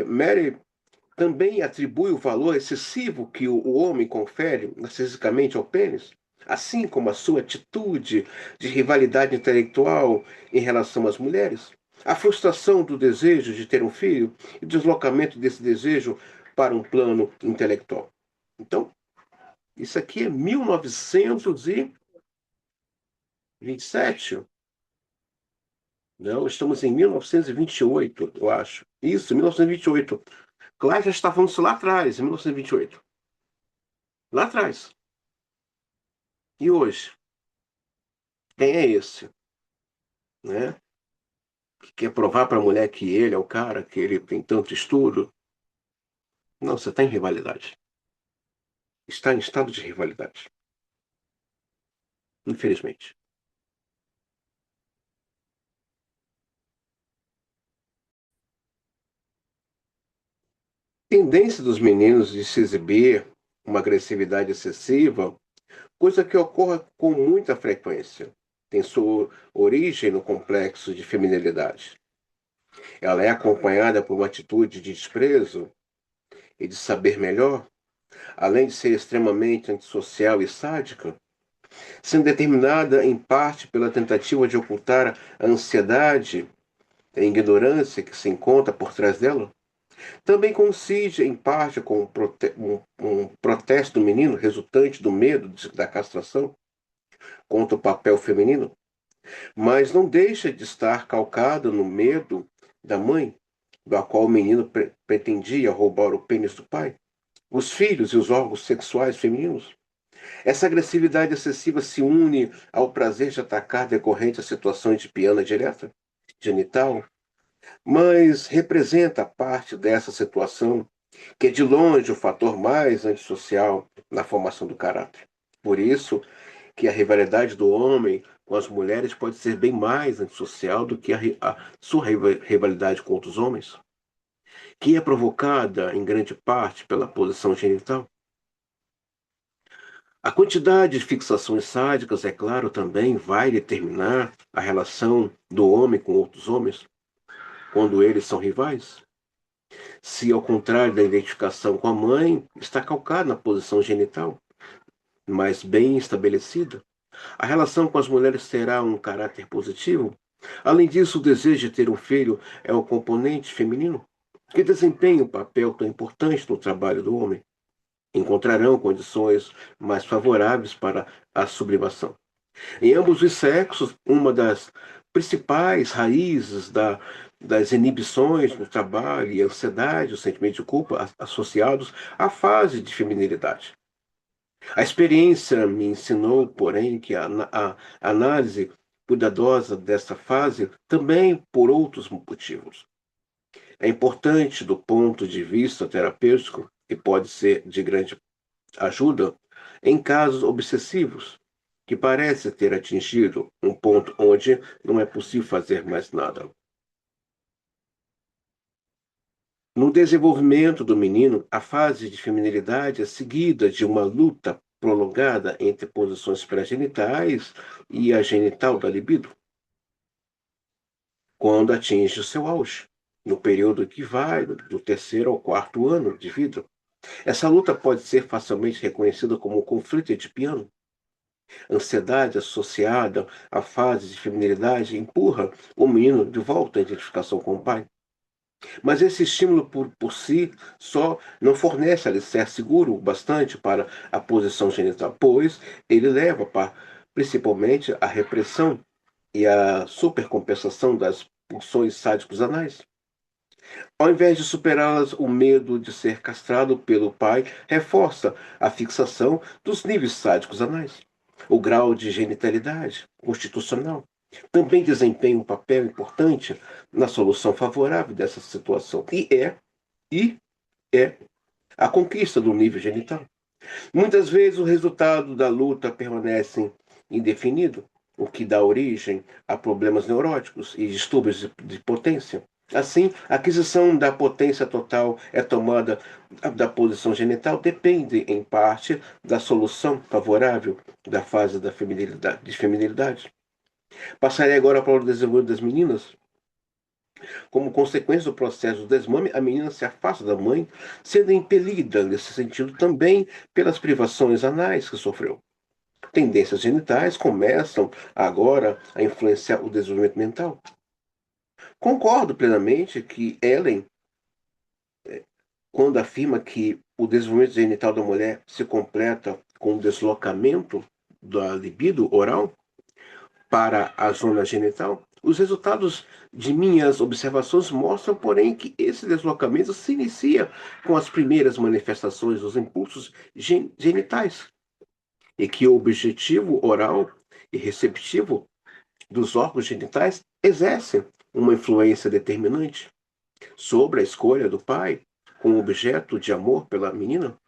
Mary também atribui o valor excessivo que o homem confere narcisicamente ao pênis, assim como a sua atitude de rivalidade intelectual em relação às mulheres, a frustração do desejo de ter um filho e o deslocamento desse desejo para um plano intelectual. Então, isso aqui é 1927. Não, estamos em 1928, eu acho. Isso, 1928. Clark já estava falando isso lá atrás, em 1928. Lá atrás. E hoje? Quem é esse? Né? Que quer provar para a mulher que ele é o cara, que ele tem tanto estudo? Não, você está em rivalidade. Está em estado de rivalidade. Infelizmente. Tendência dos meninos de se exibir uma agressividade excessiva, coisa que ocorre com muita frequência. Tem sua origem no complexo de feminilidade. Ela é acompanhada por uma atitude de desprezo e de saber melhor, além de ser extremamente antissocial e sádica, sendo determinada em parte pela tentativa de ocultar a ansiedade e a ignorância que se encontra por trás dela. Também coincide em parte com um protesto do menino resultante do medo da castração contra o papel feminino, mas não deixa de estar calcado no medo da mãe, da qual o menino pretendia roubar o pênis do pai, os filhos e os órgãos sexuais femininos. Essa agressividade excessiva se une ao prazer de atacar decorrente a situações de piana direta, genital, mas representa parte dessa situação que é de longe o fator mais antissocial na formação do caráter. Por isso que a rivalidade do homem com as mulheres pode ser bem mais antissocial do que a sua rivalidade com outros homens, que é provocada em grande parte pela posição genital. A quantidade de fixações sádicas, é claro, também vai determinar a relação do homem com outros homens. quando eles são rivais? Se, ao contrário da identificação com a mãe, está calcado na posição genital, mas bem estabelecida, a relação com as mulheres terá um caráter positivo? Além disso, o desejo de ter um filho é um componente feminino que desempenha um papel tão importante no trabalho do homem. Encontrarão condições mais favoráveis para a sublimação. Em ambos os sexos, uma das principais raízes das inibições no trabalho e a ansiedade, o sentimento de culpa associados à fase de feminilidade. A experiência me ensinou, porém, que a análise cuidadosa dessa fase também por outros motivos. É importante do ponto de vista terapêutico e pode ser de grande ajuda em casos obsessivos, que parece ter atingido um ponto onde não é possível fazer mais nada. No desenvolvimento do menino, a fase de feminilidade é seguida de uma luta prolongada entre posições pré-genitais e a genital da libido, quando atinge o seu auge, no período que vai do terceiro ao quarto ano de vida. Essa luta pode ser facilmente reconhecida como um conflito edipiano. Ansiedade associada à fase de feminilidade empurra o menino de volta à identificação com o pai. Mas esse estímulo por si só não fornece alicerce seguro o bastante para a posição genital, pois ele leva principalmente à repressão e à supercompensação das pulsões sádicos anais. Ao invés de superá-las, o medo de ser castrado pelo pai reforça a fixação dos níveis sádicos anais. O grau de genitalidade constitucional também desempenha um papel importante na solução favorável dessa situação, e é a conquista do nível genital. Muitas vezes o resultado da luta permanece indefinido, o que dá origem a problemas neuróticos e distúrbios de potência. Assim, a aquisição da potência total é tomada da posição genital depende, em parte, da solução favorável da fase da feminilidade. Passarei agora para o desenvolvimento das meninas. Como consequência do processo do desmame, a menina se afasta da mãe, sendo impelida, nesse sentido, também pelas privações anais que sofreu. Tendências genitais começam agora a influenciar o desenvolvimento mental. Concordo plenamente que Ellen, quando afirma que o desenvolvimento genital da mulher se completa com o deslocamento da libido oral para a zona genital, os resultados de minhas observações mostram, porém, que esse deslocamento se inicia com as primeiras manifestações dos impulsos genitais e que o objetivo oral e receptivo dos órgãos genitais exerce uma influência determinante sobre a escolha do pai como objeto de amor pela menina.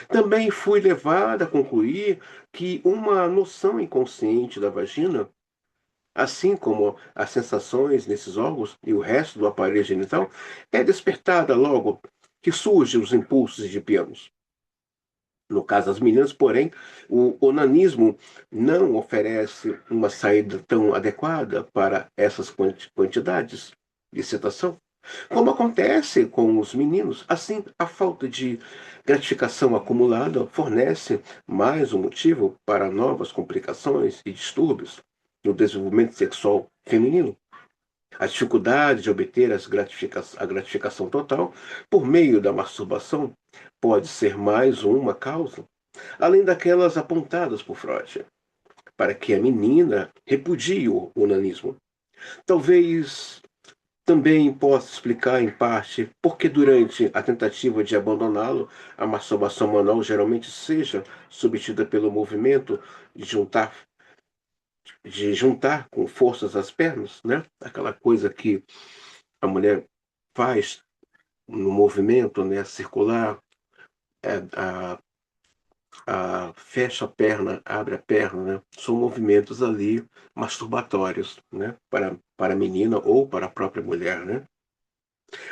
Também fui levada a concluir que uma noção inconsciente da vagina, assim como as sensações nesses órgãos e o resto do aparelho genital, é despertada logo que surgem os impulsos de pianos. No caso das meninas, porém, o onanismo não oferece uma saída tão adequada para essas quantidades de excitação. Como acontece com os meninos, assim, a falta de gratificação acumulada fornece mais um motivo para novas complicações e distúrbios no desenvolvimento sexual feminino. A dificuldade de obter a gratificação total por meio da masturbação pode ser mais uma causa, além daquelas apontadas por Freud, para que a menina repudie o onanismo. Talvez também possa explicar, em parte, por que durante a tentativa de abandoná-lo, a masturbação manual geralmente seja substituída pelo movimento de juntar, com forças as pernas, né? Aquela coisa que a mulher faz no movimento, né, circular, é, fecha a perna, abre a perna, né? São movimentos ali masturbatórios, né? Para a menina ou para a própria mulher, né?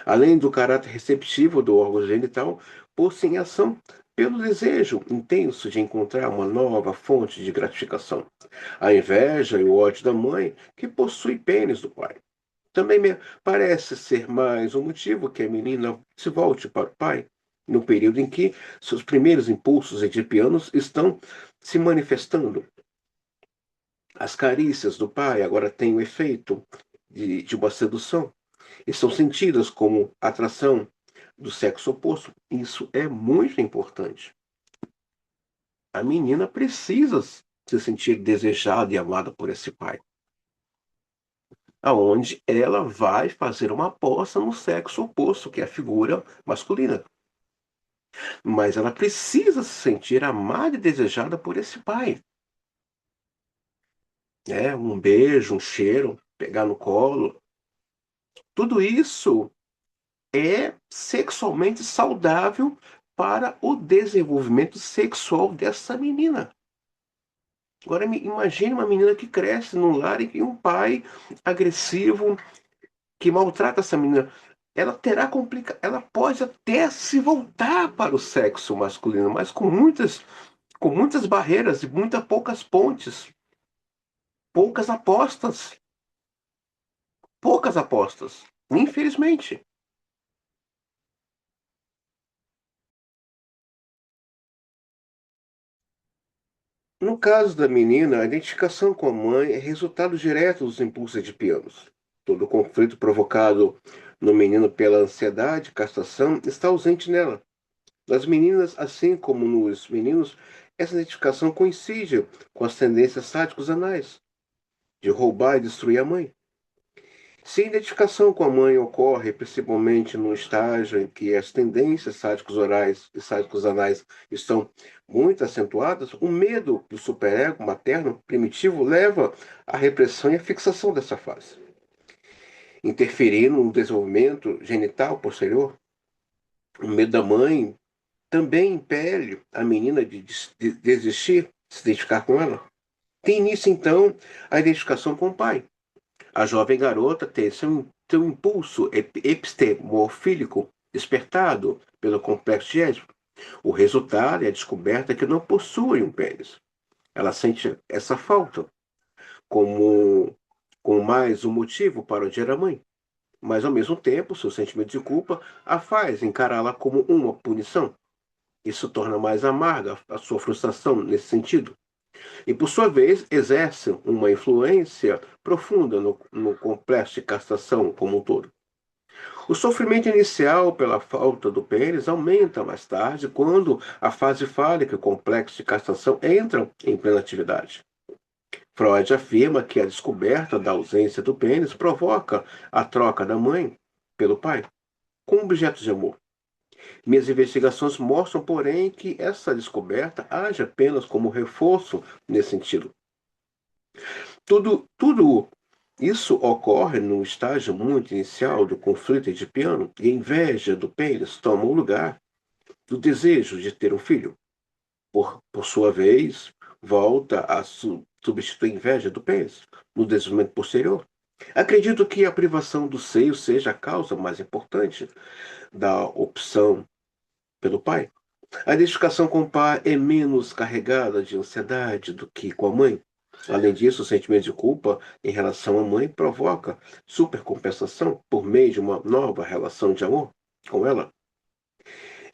Além do caráter receptivo do órgão genital, pôs-se em ação pelo desejo intenso de encontrar uma nova fonte de gratificação. A inveja e o ódio da mãe, que possui pênis do pai. Também parece ser mais um motivo que a menina se volte para o pai, no período em que seus primeiros impulsos edipianos estão se manifestando. As carícias do pai agora têm o efeito de uma sedução e são sentidas como atração do sexo oposto. Isso é muito importante. A menina precisa se sentir desejada e amada por esse pai, aonde ela vai fazer uma aposta no sexo oposto, que é a figura masculina. Mas ela precisa se sentir amada e desejada por esse pai, né? Um beijo, um cheiro, pegar no colo, tudo isso é sexualmente saudável para o desenvolvimento sexual dessa menina. Agora imagine uma menina que cresce num lar em que um pai agressivo que maltrata essa menina. Ela terá ela pode até se voltar para o sexo masculino, mas com muitas barreiras e muitas poucas pontes, poucas apostas, poucas apostas. Infelizmente. No caso da menina, a identificação com a mãe é resultado direto dos impulsos edipianos. Todo o conflito provocado no menino pela ansiedade, castração, está ausente nela. Nas meninas, assim como nos meninos, essa identificação coincide com as tendências sádicos anais, de roubar e destruir a mãe. Se a identificação com a mãe ocorre principalmente no estágio em que as tendências sádicos orais e sádicos anais estão muito acentuadas, o medo do superego materno primitivo leva à repressão e à fixação dessa fase, interferindo no desenvolvimento genital posterior. O medo da mãe também impele a menina de desistir, de se identificar com ela. Tem início, então, a identificação com o pai. A jovem garota tem seu impulso epistemofílico despertado pelo complexo de Édipo. O resultado é a descoberta que não possui um pênis. Ela sente essa falta como, como mais um motivo para odiar a mãe. Mas, ao mesmo tempo, seu sentimento de culpa a faz encará-la como uma punição. Isso torna mais amarga a sua frustração nesse sentido. E, por sua vez, exerce uma influência profunda no complexo de castração como um todo. O sofrimento inicial pela falta do pênis aumenta mais tarde quando a fase fálica e o complexo de castração entram em plena atividade. Freud afirma que a descoberta da ausência do pênis provoca a troca da mãe pelo pai, como objeto de amor. Minhas investigações mostram, porém, que essa descoberta age apenas como reforço nesse sentido. Tudo isso ocorre no estágio muito inicial do conflito edipiano e a inveja do pênis toma o lugar do desejo de ter um filho. Por sua vez, volta a substituir a inveja do pênis no desenvolvimento posterior. Acredito que a privação do seio seja a causa mais importante da opção pelo pai. A identificação com o pai é menos carregada de ansiedade do que com a mãe. Além disso, o sentimento de culpa em relação à mãe provoca supercompensação por meio de uma nova relação de amor com ela.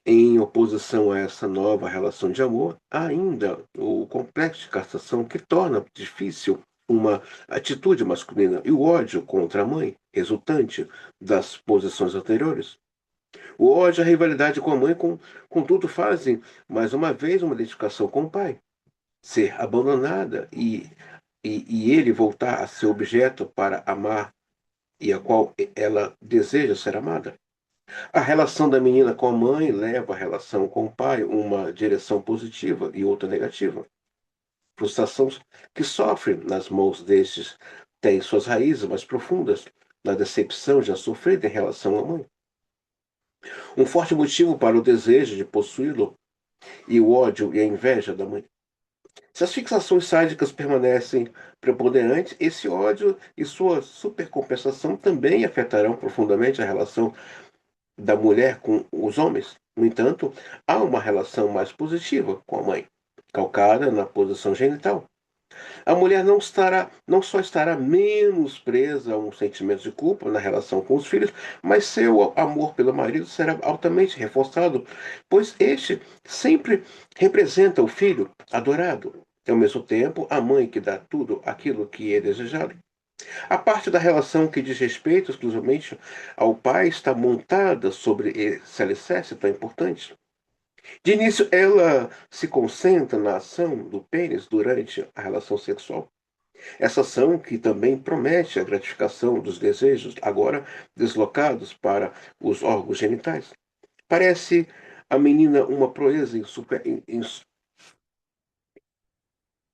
Em oposição a essa nova relação de amor, há ainda o complexo de castração que torna difícil uma atitude masculina e o ódio contra a mãe, resultante das posições anteriores. O ódio e a rivalidade com a mãe, contudo, fazem, mais uma vez, uma identificação com o pai. Ser abandonada e ele voltar a ser objeto para amar e a qual ela deseja ser amada. A relação da menina com a mãe leva a relação com o pai uma direção positiva e outra negativa. Frustração que sofre nas mãos destes tem suas raízes mais profundas na decepção já sofrida em relação à mãe. Um forte motivo para o desejo de possuí-lo e o ódio e a inveja da mãe. Se as fixações sádicas permanecem preponderantes, esse ódio e sua supercompensação também afetarão profundamente a relação da mulher com os homens. No entanto, há uma relação mais positiva com a mãe, calcada na posição genital. A mulher não só estará menos presa a um sentimento de culpa na relação com os filhos, mas seu amor pelo marido será altamente reforçado, pois este sempre representa o filho adorado. E, ao mesmo tempo, a mãe que dá tudo aquilo que é desejado. A parte da relação que diz respeito exclusivamente ao pai está montada sobre esse alicerce tão importante. De início, ela se concentra na ação do pênis durante a relação sexual. Essa ação que também promete a gratificação dos desejos, agora deslocados para os órgãos genitais. Parece a menina uma proeza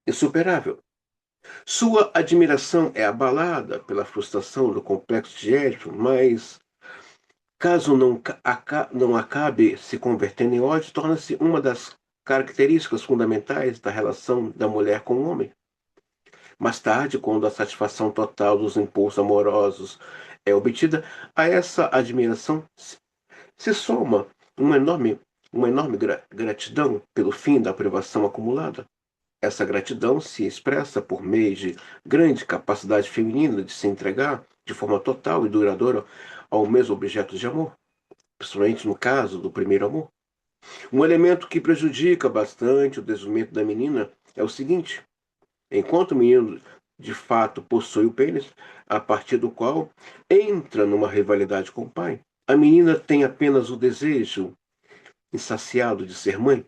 insuperável. Sua admiração é abalada pela frustração do complexo de Édipo, mas caso não acabe se convertendo em ódio, torna-se uma das características fundamentais da relação da mulher com o homem. Mais tarde, quando a satisfação total dos impulsos amorosos é obtida, a essa admiração se soma uma enorme gratidão pelo fim da privação acumulada. Essa gratidão se expressa por meio de grande capacidade feminina de se entregar de forma total e duradoura ao mesmo objeto de amor, principalmente no caso do primeiro amor. Um elemento que prejudica bastante o desenvolvimento da menina é o seguinte: enquanto o menino de fato possui o pênis, a partir do qual entra numa rivalidade com o pai, a menina tem apenas o desejo insaciado de ser mãe,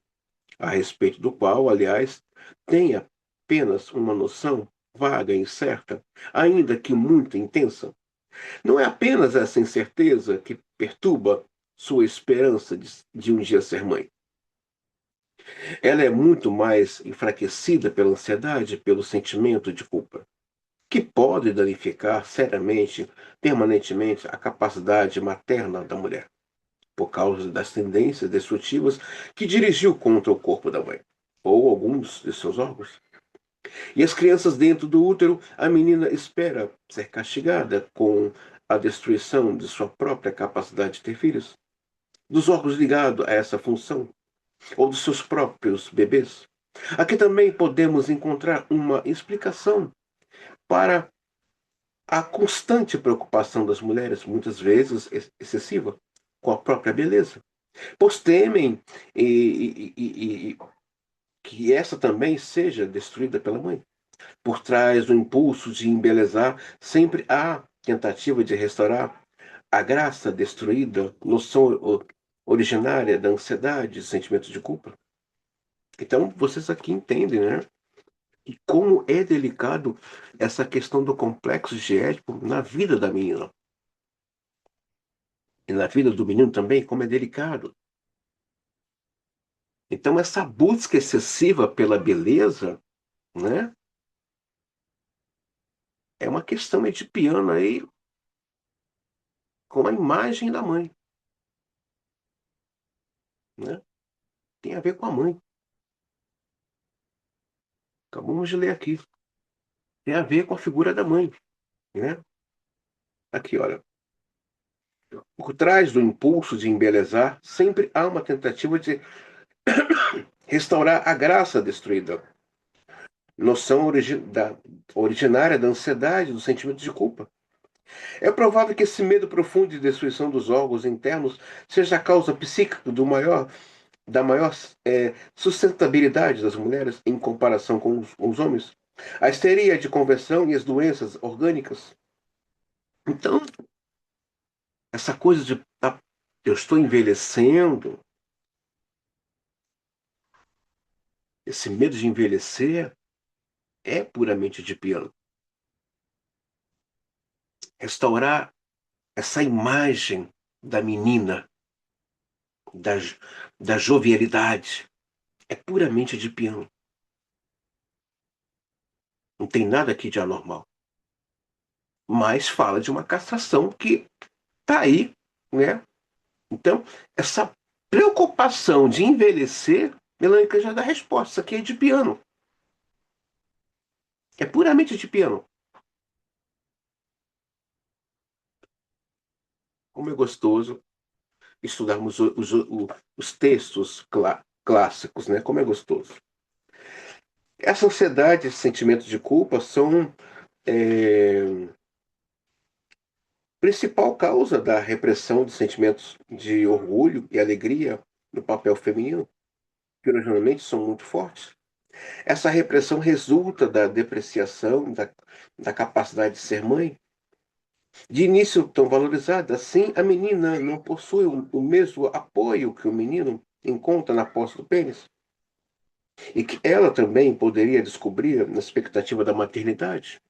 a respeito do qual, aliás, tem apenas uma noção vaga e incerta, ainda que muito intensa. Não é apenas essa incerteza que perturba sua esperança de um dia ser mãe. Ela é muito mais enfraquecida pela ansiedade, pelo sentimento de culpa, que pode danificar seriamente, permanentemente, a capacidade materna da mulher, por causa das tendências destrutivas que dirigiu contra o corpo da mãe, ou alguns de seus órgãos. E as crianças dentro do útero, a menina espera ser castigada com a destruição de sua própria capacidade de ter filhos, dos órgãos ligados a essa função, ou dos seus próprios bebês. Aqui também podemos encontrar uma explicação para a constante preocupação das mulheres, muitas vezes excessiva, com a própria beleza, pois temem e que essa também seja destruída pela mãe. Por trás do impulso de embelezar, sempre há tentativa de restaurar a graça destruída, noção originária da ansiedade, sentimento de culpa. Então, vocês aqui entendem, né? E como é delicado essa questão do complexo de Édipo na vida da menina. E na vida do menino também, como é delicado. Então, essa busca excessiva pela beleza, né? É uma questão edipiana aí com a imagem da mãe, né? Tem a ver com a mãe. Acabamos de ler aqui. Tem a ver com a figura da mãe, né? Aqui, olha. Por trás do impulso de embelezar, sempre há uma tentativa de restaurar a graça destruída. Noção originária da ansiedade, do sentimento de culpa. É provável que esse medo profundo de destruição dos órgãos internos seja a causa psíquica da maior sustentabilidade das mulheres em comparação com os homens. A histeria de conversão e as doenças orgânicas. Então, essa coisa de eu estou envelhecendo, esse medo de envelhecer é puramente de piano. Restaurar essa imagem da menina, da, da jovialidade, é puramente de piano. Não tem nada aqui de anormal. Mas fala de uma castração que está aí, né? Então, essa preocupação de envelhecer, Melânica já dá resposta. Isso aqui é de piano. É puramente de piano. Como é gostoso estudarmos os textos clássicos, né? Como é gostoso. Essa ansiedade e sentimento de culpa são é, principal causa da repressão dos sentimentos de orgulho e alegria no papel feminino, que originalmente são muito fortes. Essa repressão resulta da depreciação da capacidade de ser mãe, de início tão valorizada. Assim, a menina não possui o mesmo apoio que o menino encontra na posse do pênis, e que ela também poderia descobrir na expectativa da maternidade.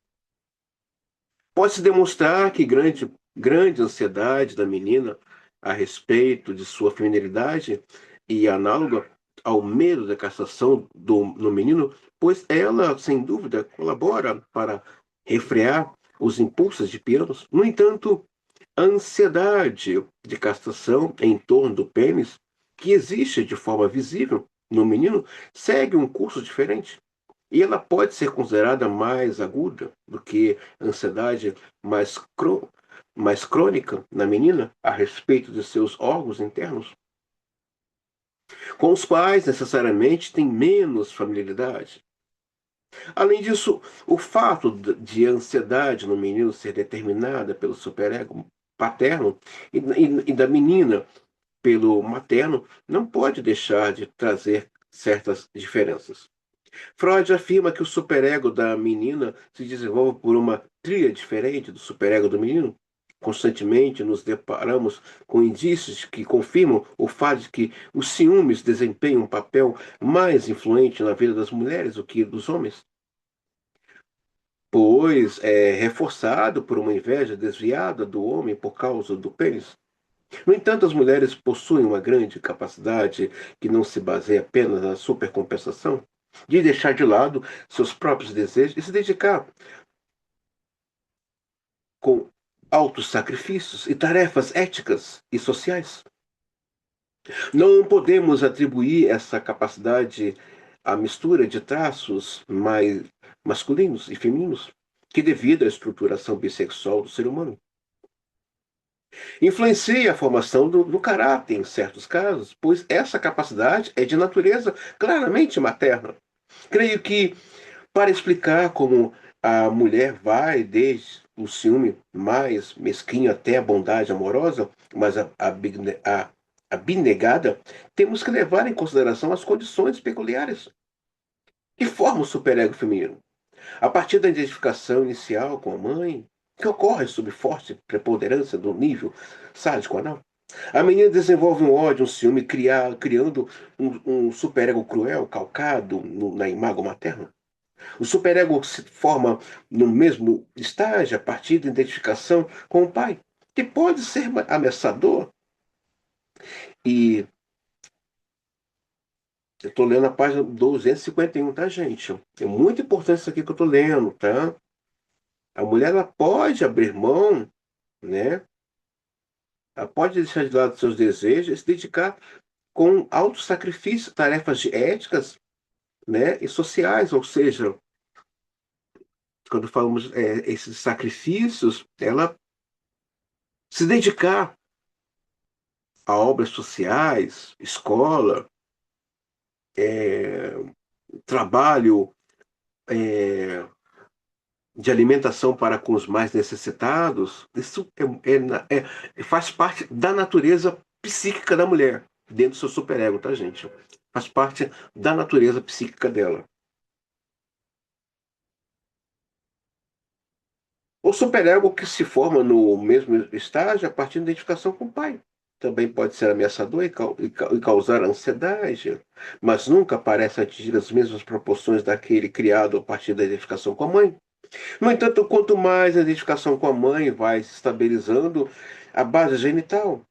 Pode-se demonstrar que grande ansiedade da menina a respeito de sua feminilidade e análoga ao medo da castração no menino, pois ela, sem dúvida, colabora para refrear os impulsos de pianos. No entanto, a ansiedade de castração em torno do pênis, que existe de forma visível no menino, segue um curso diferente. E ela pode ser considerada mais aguda do que a ansiedade mais, mais crônica na menina a respeito de seus órgãos internos, com os quais necessariamente tem menos familiaridade. Além disso, o fato de ansiedade no menino ser determinada pelo superego paterno e da menina pelo materno não pode deixar de trazer certas diferenças. Freud afirma que o superego da menina se desenvolve por uma trilha diferente do superego do menino. Constantemente nos deparamos com indícios que confirmam o fato de que os ciúmes desempenham um papel mais influente na vida das mulheres do que dos homens, pois é reforçado por uma inveja desviada do homem por causa do pênis. No entanto, as mulheres possuem uma grande capacidade que não se baseia apenas na supercompensação, de deixar de lado seus próprios desejos e se dedicar com altos sacrifícios e tarefas éticas e sociais. Não podemos atribuir essa capacidade à mistura de traços mais masculinos e femininos, que devido à estruturação bissexual do ser humano. Influencia a formação do caráter em certos casos, pois essa capacidade é de natureza claramente materna. Creio que para explicar como a mulher vai desde o ciúme mais mesquinho até a bondade amorosa, mas abnegada, temos que levar em consideração as condições peculiares que formam o superego feminino. A partir da identificação inicial com a mãe, que ocorre sob forte preponderância do nível sádico anal, a menina desenvolve um ódio, um ciúme, criando um superego cruel, calcado na imago materna. O superego se forma no mesmo estágio a partir da identificação com o pai, que pode ser ameaçador. E eu estou lendo a página 251, tá, gente? É muito importante isso aqui que eu estou lendo, tá? A mulher ela pode abrir mão, né? Ela pode deixar de lado seus desejos e se dedicar com alto sacrifício, tarefas de éticas, né? E sociais, ou seja, quando falamos esses sacrifícios, ela se dedicar a obras sociais, escola, é, trabalho é, de alimentação para com os mais necessitados, isso faz parte da natureza psíquica da mulher, dentro do seu superego, tá, gente? Faz parte da natureza psíquica dela. O superego que se forma no mesmo estágio a partir da identificação com o pai. Também pode ser ameaçador e causar ansiedade, mas nunca parece atingir as mesmas proporções daquele criado a partir da identificação com a mãe. No entanto, quanto mais a identificação com a mãe vai se estabilizando, a base genital,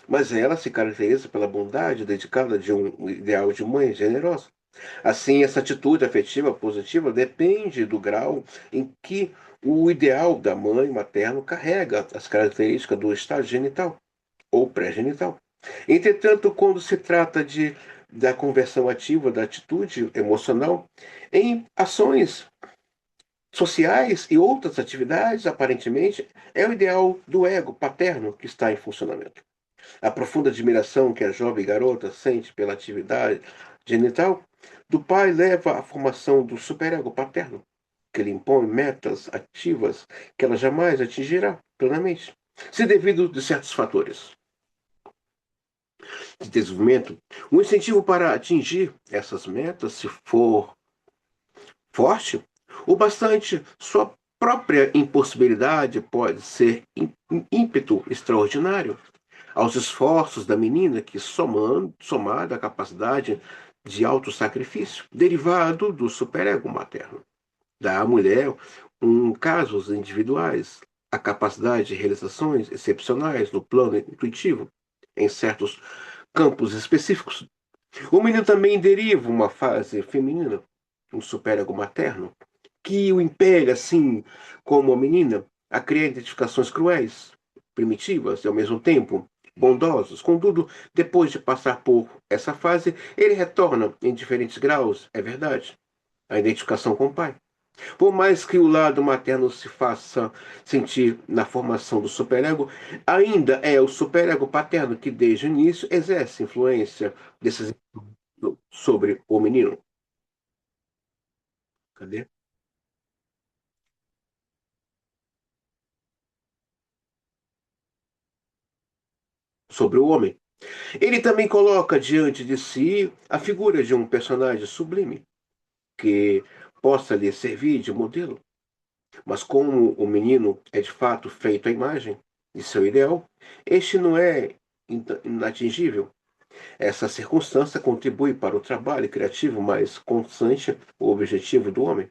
mas ela se caracteriza pela bondade dedicada de um ideal de mãe generosa. Assim, essa atitude afetiva positiva depende do grau em que o ideal da mãe materno carrega as características do estado genital ou pré-genital. Entretanto, quando se trata da conversão ativa da atitude emocional em ações sociais e outras atividades, aparentemente, é o ideal do ego paterno que está em funcionamento. A profunda admiração que a jovem garota sente pela atividade genital do pai leva à formação do superego paterno, que lhe impõe metas ativas que ela jamais atingirá plenamente, se devido de certos fatores de desenvolvimento. O incentivo para atingir essas metas, se for forte, o bastante, sua própria impossibilidade pode ser ímpeto extraordinário aos esforços da menina que, somado à capacidade de autossacrifício, derivado do superego materno, dá à mulher, casos individuais, a capacidade de realizações excepcionais no plano intuitivo, em certos campos específicos. O menino também deriva uma fase feminina, um superego materno, que o impele, assim como a menina, a criar identificações cruéis, primitivas e, ao mesmo tempo, bondosas. Contudo, depois de passar por essa fase, ele retorna em diferentes graus, é verdade, à identificação com o pai. Por mais que o lado materno se faça sentir na formação do superego, ainda é o superego paterno que, desde o início, exerce influência desses sobre o menino. Cadê? Sobre o homem. Ele também coloca diante de si a figura de um personagem sublime que possa lhe servir de modelo. Mas como o menino é de fato feito à imagem de seu ideal, este não é inatingível. Essa circunstância contribui para o trabalho criativo mais constante, o objetivo do homem.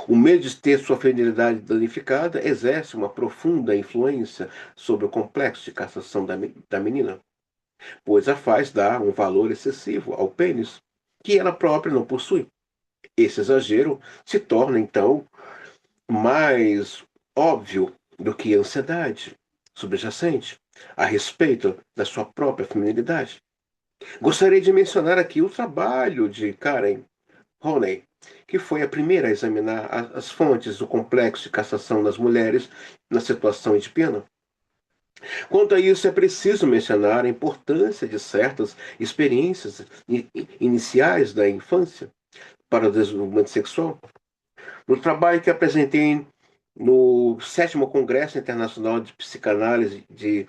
O medo de ter sua fidelidade danificada exerce uma profunda influência sobre o complexo de cassação da menina, pois a faz dar um valor excessivo ao pênis, que ela própria não possui. Esse exagero se torna, então, mais óbvio do que a ansiedade subjacente a respeito da sua própria feminilidade. Gostaria de mencionar aqui o trabalho de Karen Honey, que foi a primeira a examinar as fontes do complexo de cassação das mulheres na situação de pena. Quanto a isso, é preciso mencionar a importância de certas experiências iniciais da infância para o desenvolvimento sexual. No trabalho que apresentei no sétimo Congresso Internacional de Psicanálise de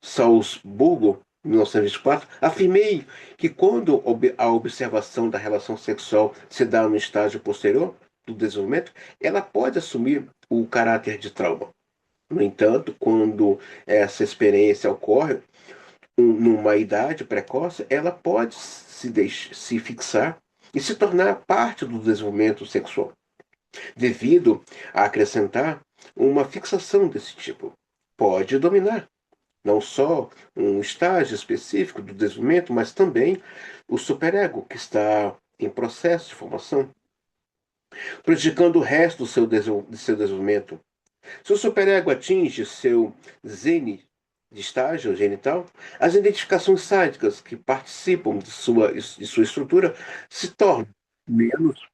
Salzburgo, 1924, afirmei que quando a observação da relação sexual se dá no estágio posterior do desenvolvimento, ela pode assumir o caráter de trauma. No entanto, quando essa experiência ocorre numa idade precoce, ela pode se fixar e se tornar parte do desenvolvimento sexual, devido a acrescentar uma fixação desse tipo. Pode dominar não só um estágio específico do desenvolvimento, mas também o superego, que está em processo de formação, prejudicando o resto de seu desenvolvimento. Se o superego atinge seu zene de estágio genital, as identificações sádicas que participam de sua estrutura se tornam menos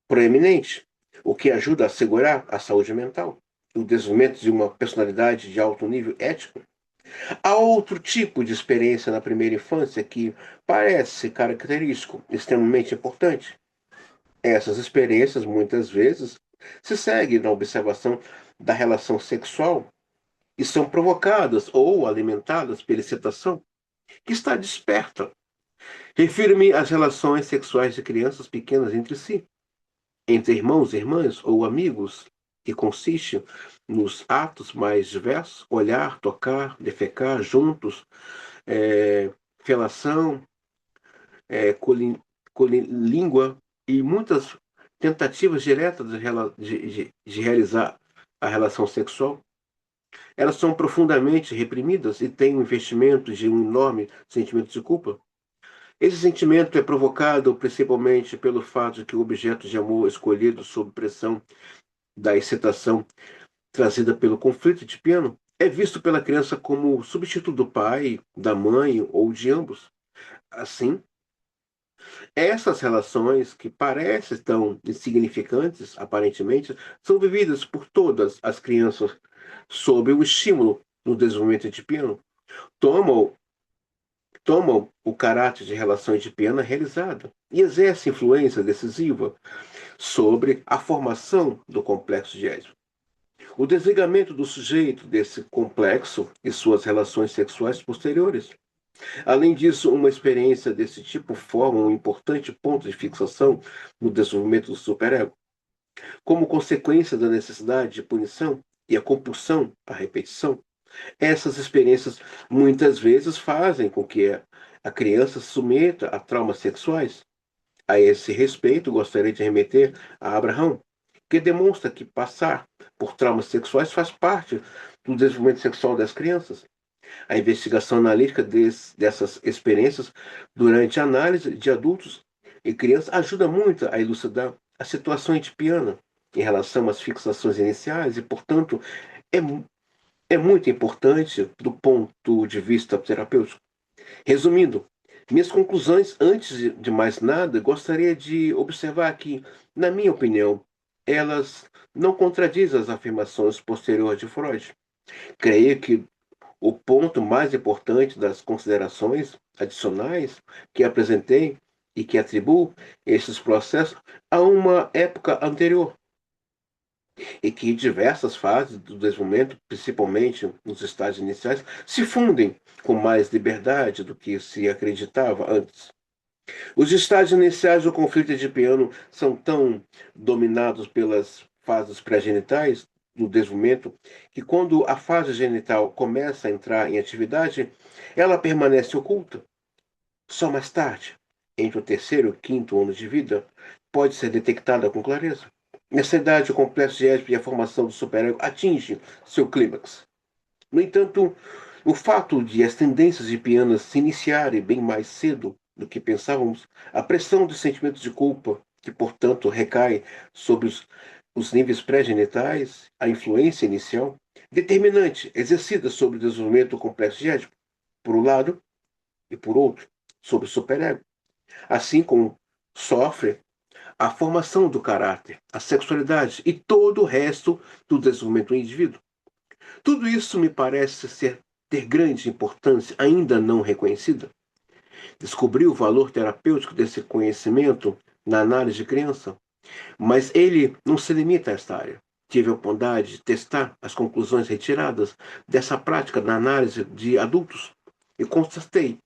proeminentes, o que ajuda a assegurar a saúde mental, o desenvolvimento de uma personalidade de alto nível ético. Há outro tipo de experiência na primeira infância que parece característico, extremamente importante. Essas experiências, muitas vezes, se seguem na observação da relação sexual e são provocadas ou alimentadas pela excitação que está desperta. Refiro-me às relações sexuais de crianças pequenas entre si, entre irmãos, irmãs ou amigos, que consiste nos atos mais diversos, olhar, tocar, defecar juntos, é, felação, colilíngua e muitas tentativas diretas de realizar a relação sexual. Elas são profundamente reprimidas e têm um investimento de um enorme sentimento de culpa. Esse sentimento é provocado principalmente pelo fato de que o objeto de amor escolhido sob pressão da excitação trazida pelo conflito de piano é visto pela criança como substituto do pai, da mãe ou de ambos. Assim, essas relações, que parecem tão insignificantes, aparentemente, são vividas por todas as crianças sob o estímulo do desenvolvimento de piano. Tomam tomam o caráter de relação edipiana realizada e exercem influência decisiva sobre a formação do complexo de Édipo. O desligamento do sujeito desse complexo e suas relações sexuais posteriores. Além disso, uma experiência desse tipo forma um importante ponto de fixação no desenvolvimento do superego, como consequência da necessidade de punição e a compulsão à repetição. Essas experiências muitas vezes fazem com que a criança se submeta a traumas sexuais. A esse respeito, gostaria de remeter a Abraham, que demonstra que passar por traumas sexuais faz parte do desenvolvimento sexual das crianças. A investigação analítica dessas experiências durante a análise de adultos e crianças ajuda muito a elucidar a situação edipiana em relação às fixações iniciais e, portanto, é, é muito importante do ponto de vista terapêutico. Resumindo, minhas conclusões, antes de mais nada, gostaria de observar que, na minha opinião, elas não contradizem as afirmações posteriores de Freud. Creio que o ponto mais importante das considerações adicionais que apresentei e que atribuo esses processos a uma época anterior, e que diversas fases do desenvolvimento, principalmente nos estágios iniciais, se fundem com mais liberdade do que se acreditava antes. Os estágios iniciais do conflito edipiano são tão dominados pelas fases pré-genitais do desenvolvimento que, quando a fase genital começa a entrar em atividade, ela permanece oculta. Só mais tarde, entre o terceiro e o quinto ano de vida, pode ser detectada com clareza. Nessa idade, o complexo de Édipo e a formação do superego atingem seu clímax. No entanto, o fato de as tendências edipianas se iniciarem bem mais cedo do que pensávamos, a pressão dos sentimentos de culpa, que portanto recai sobre os níveis pré-genitais, a influência inicial, determinante exercida sobre o desenvolvimento do complexo de Édipo, por um lado, e por outro, sobre o superego, assim como sofre a formação do caráter, a sexualidade e todo o resto do desenvolvimento do indivíduo. Tudo isso me parece ter grande importância ainda não reconhecida. Descobri o valor terapêutico desse conhecimento na análise de criança, mas ele não se limita a esta área. Tive a oportunidade de testar as conclusões retiradas dessa prática na análise de adultos e constatei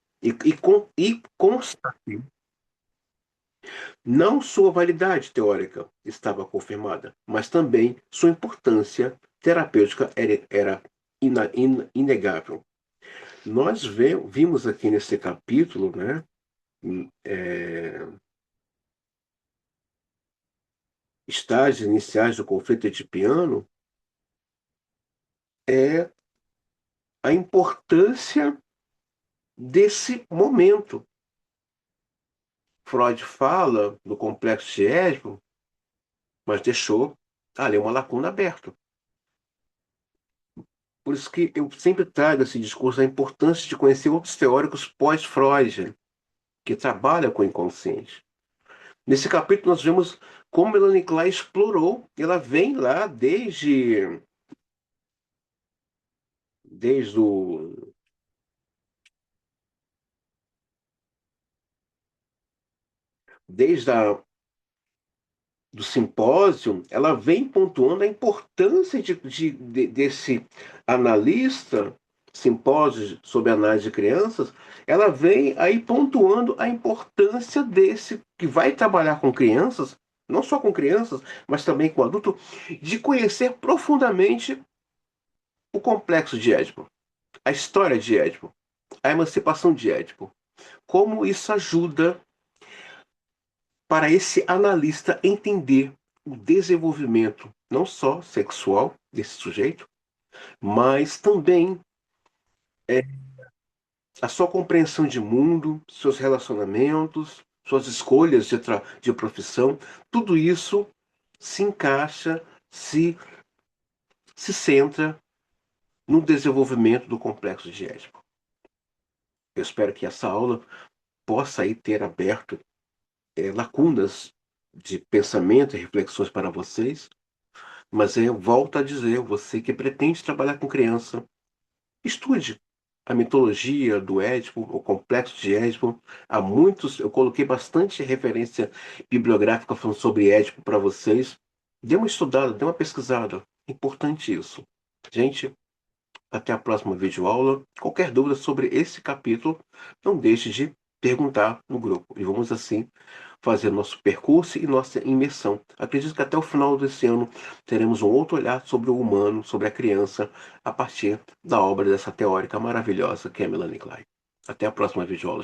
não sua validade teórica estava confirmada, mas também sua importância terapêutica era inegável. Nós vimos aqui nesse capítulo, né, é, estágios iniciais do conflito edipiano, é a importância desse momento. Freud fala do complexo de Édipo, mas deixou ali uma lacuna aberta. Por isso que eu sempre trago esse discurso da importância de conhecer outros teóricos pós-Freud, que trabalham com o inconsciente. Nesse capítulo nós vemos como Melanie Klein explorou, ela vem lá desde o desde a, do simpósio, ela vem pontuando a importância desse analista, simpósio sobre análise de crianças, ela vem aí pontuando a importância desse que vai trabalhar com crianças, não só com crianças, mas também com adulto, de conhecer profundamente o complexo de Édipo, a história de Édipo, a emancipação de Édipo. Como isso ajuda para esse analista entender o desenvolvimento não só sexual desse sujeito, mas também a sua compreensão de mundo, seus relacionamentos, suas escolhas de profissão, tudo isso se encaixa, se centra no desenvolvimento do complexo de Édipo. Eu espero que essa aula possa aí ter aberto lacunas de pensamento e reflexões para vocês. Mas eu volto a dizer, você que pretende trabalhar com criança, estude, a mitologia do Édipo, o complexo de Édipo. Há muitos, eu coloquei bastante referência bibliográfica falando sobre Édipo para vocês. Dê uma estudada, dê uma pesquisada. Importante isso. Gente, até a próxima videoaula. Qualquer dúvida sobre esse capítulo, não deixe de perguntar no grupo. E vamos assim fazer nosso percurso e nossa imersão. Acredito que até o final desse ano teremos um outro olhar sobre o humano, sobre a criança, a partir da obra dessa teórica maravilhosa que é Melanie Klein. Até a próxima videoaula.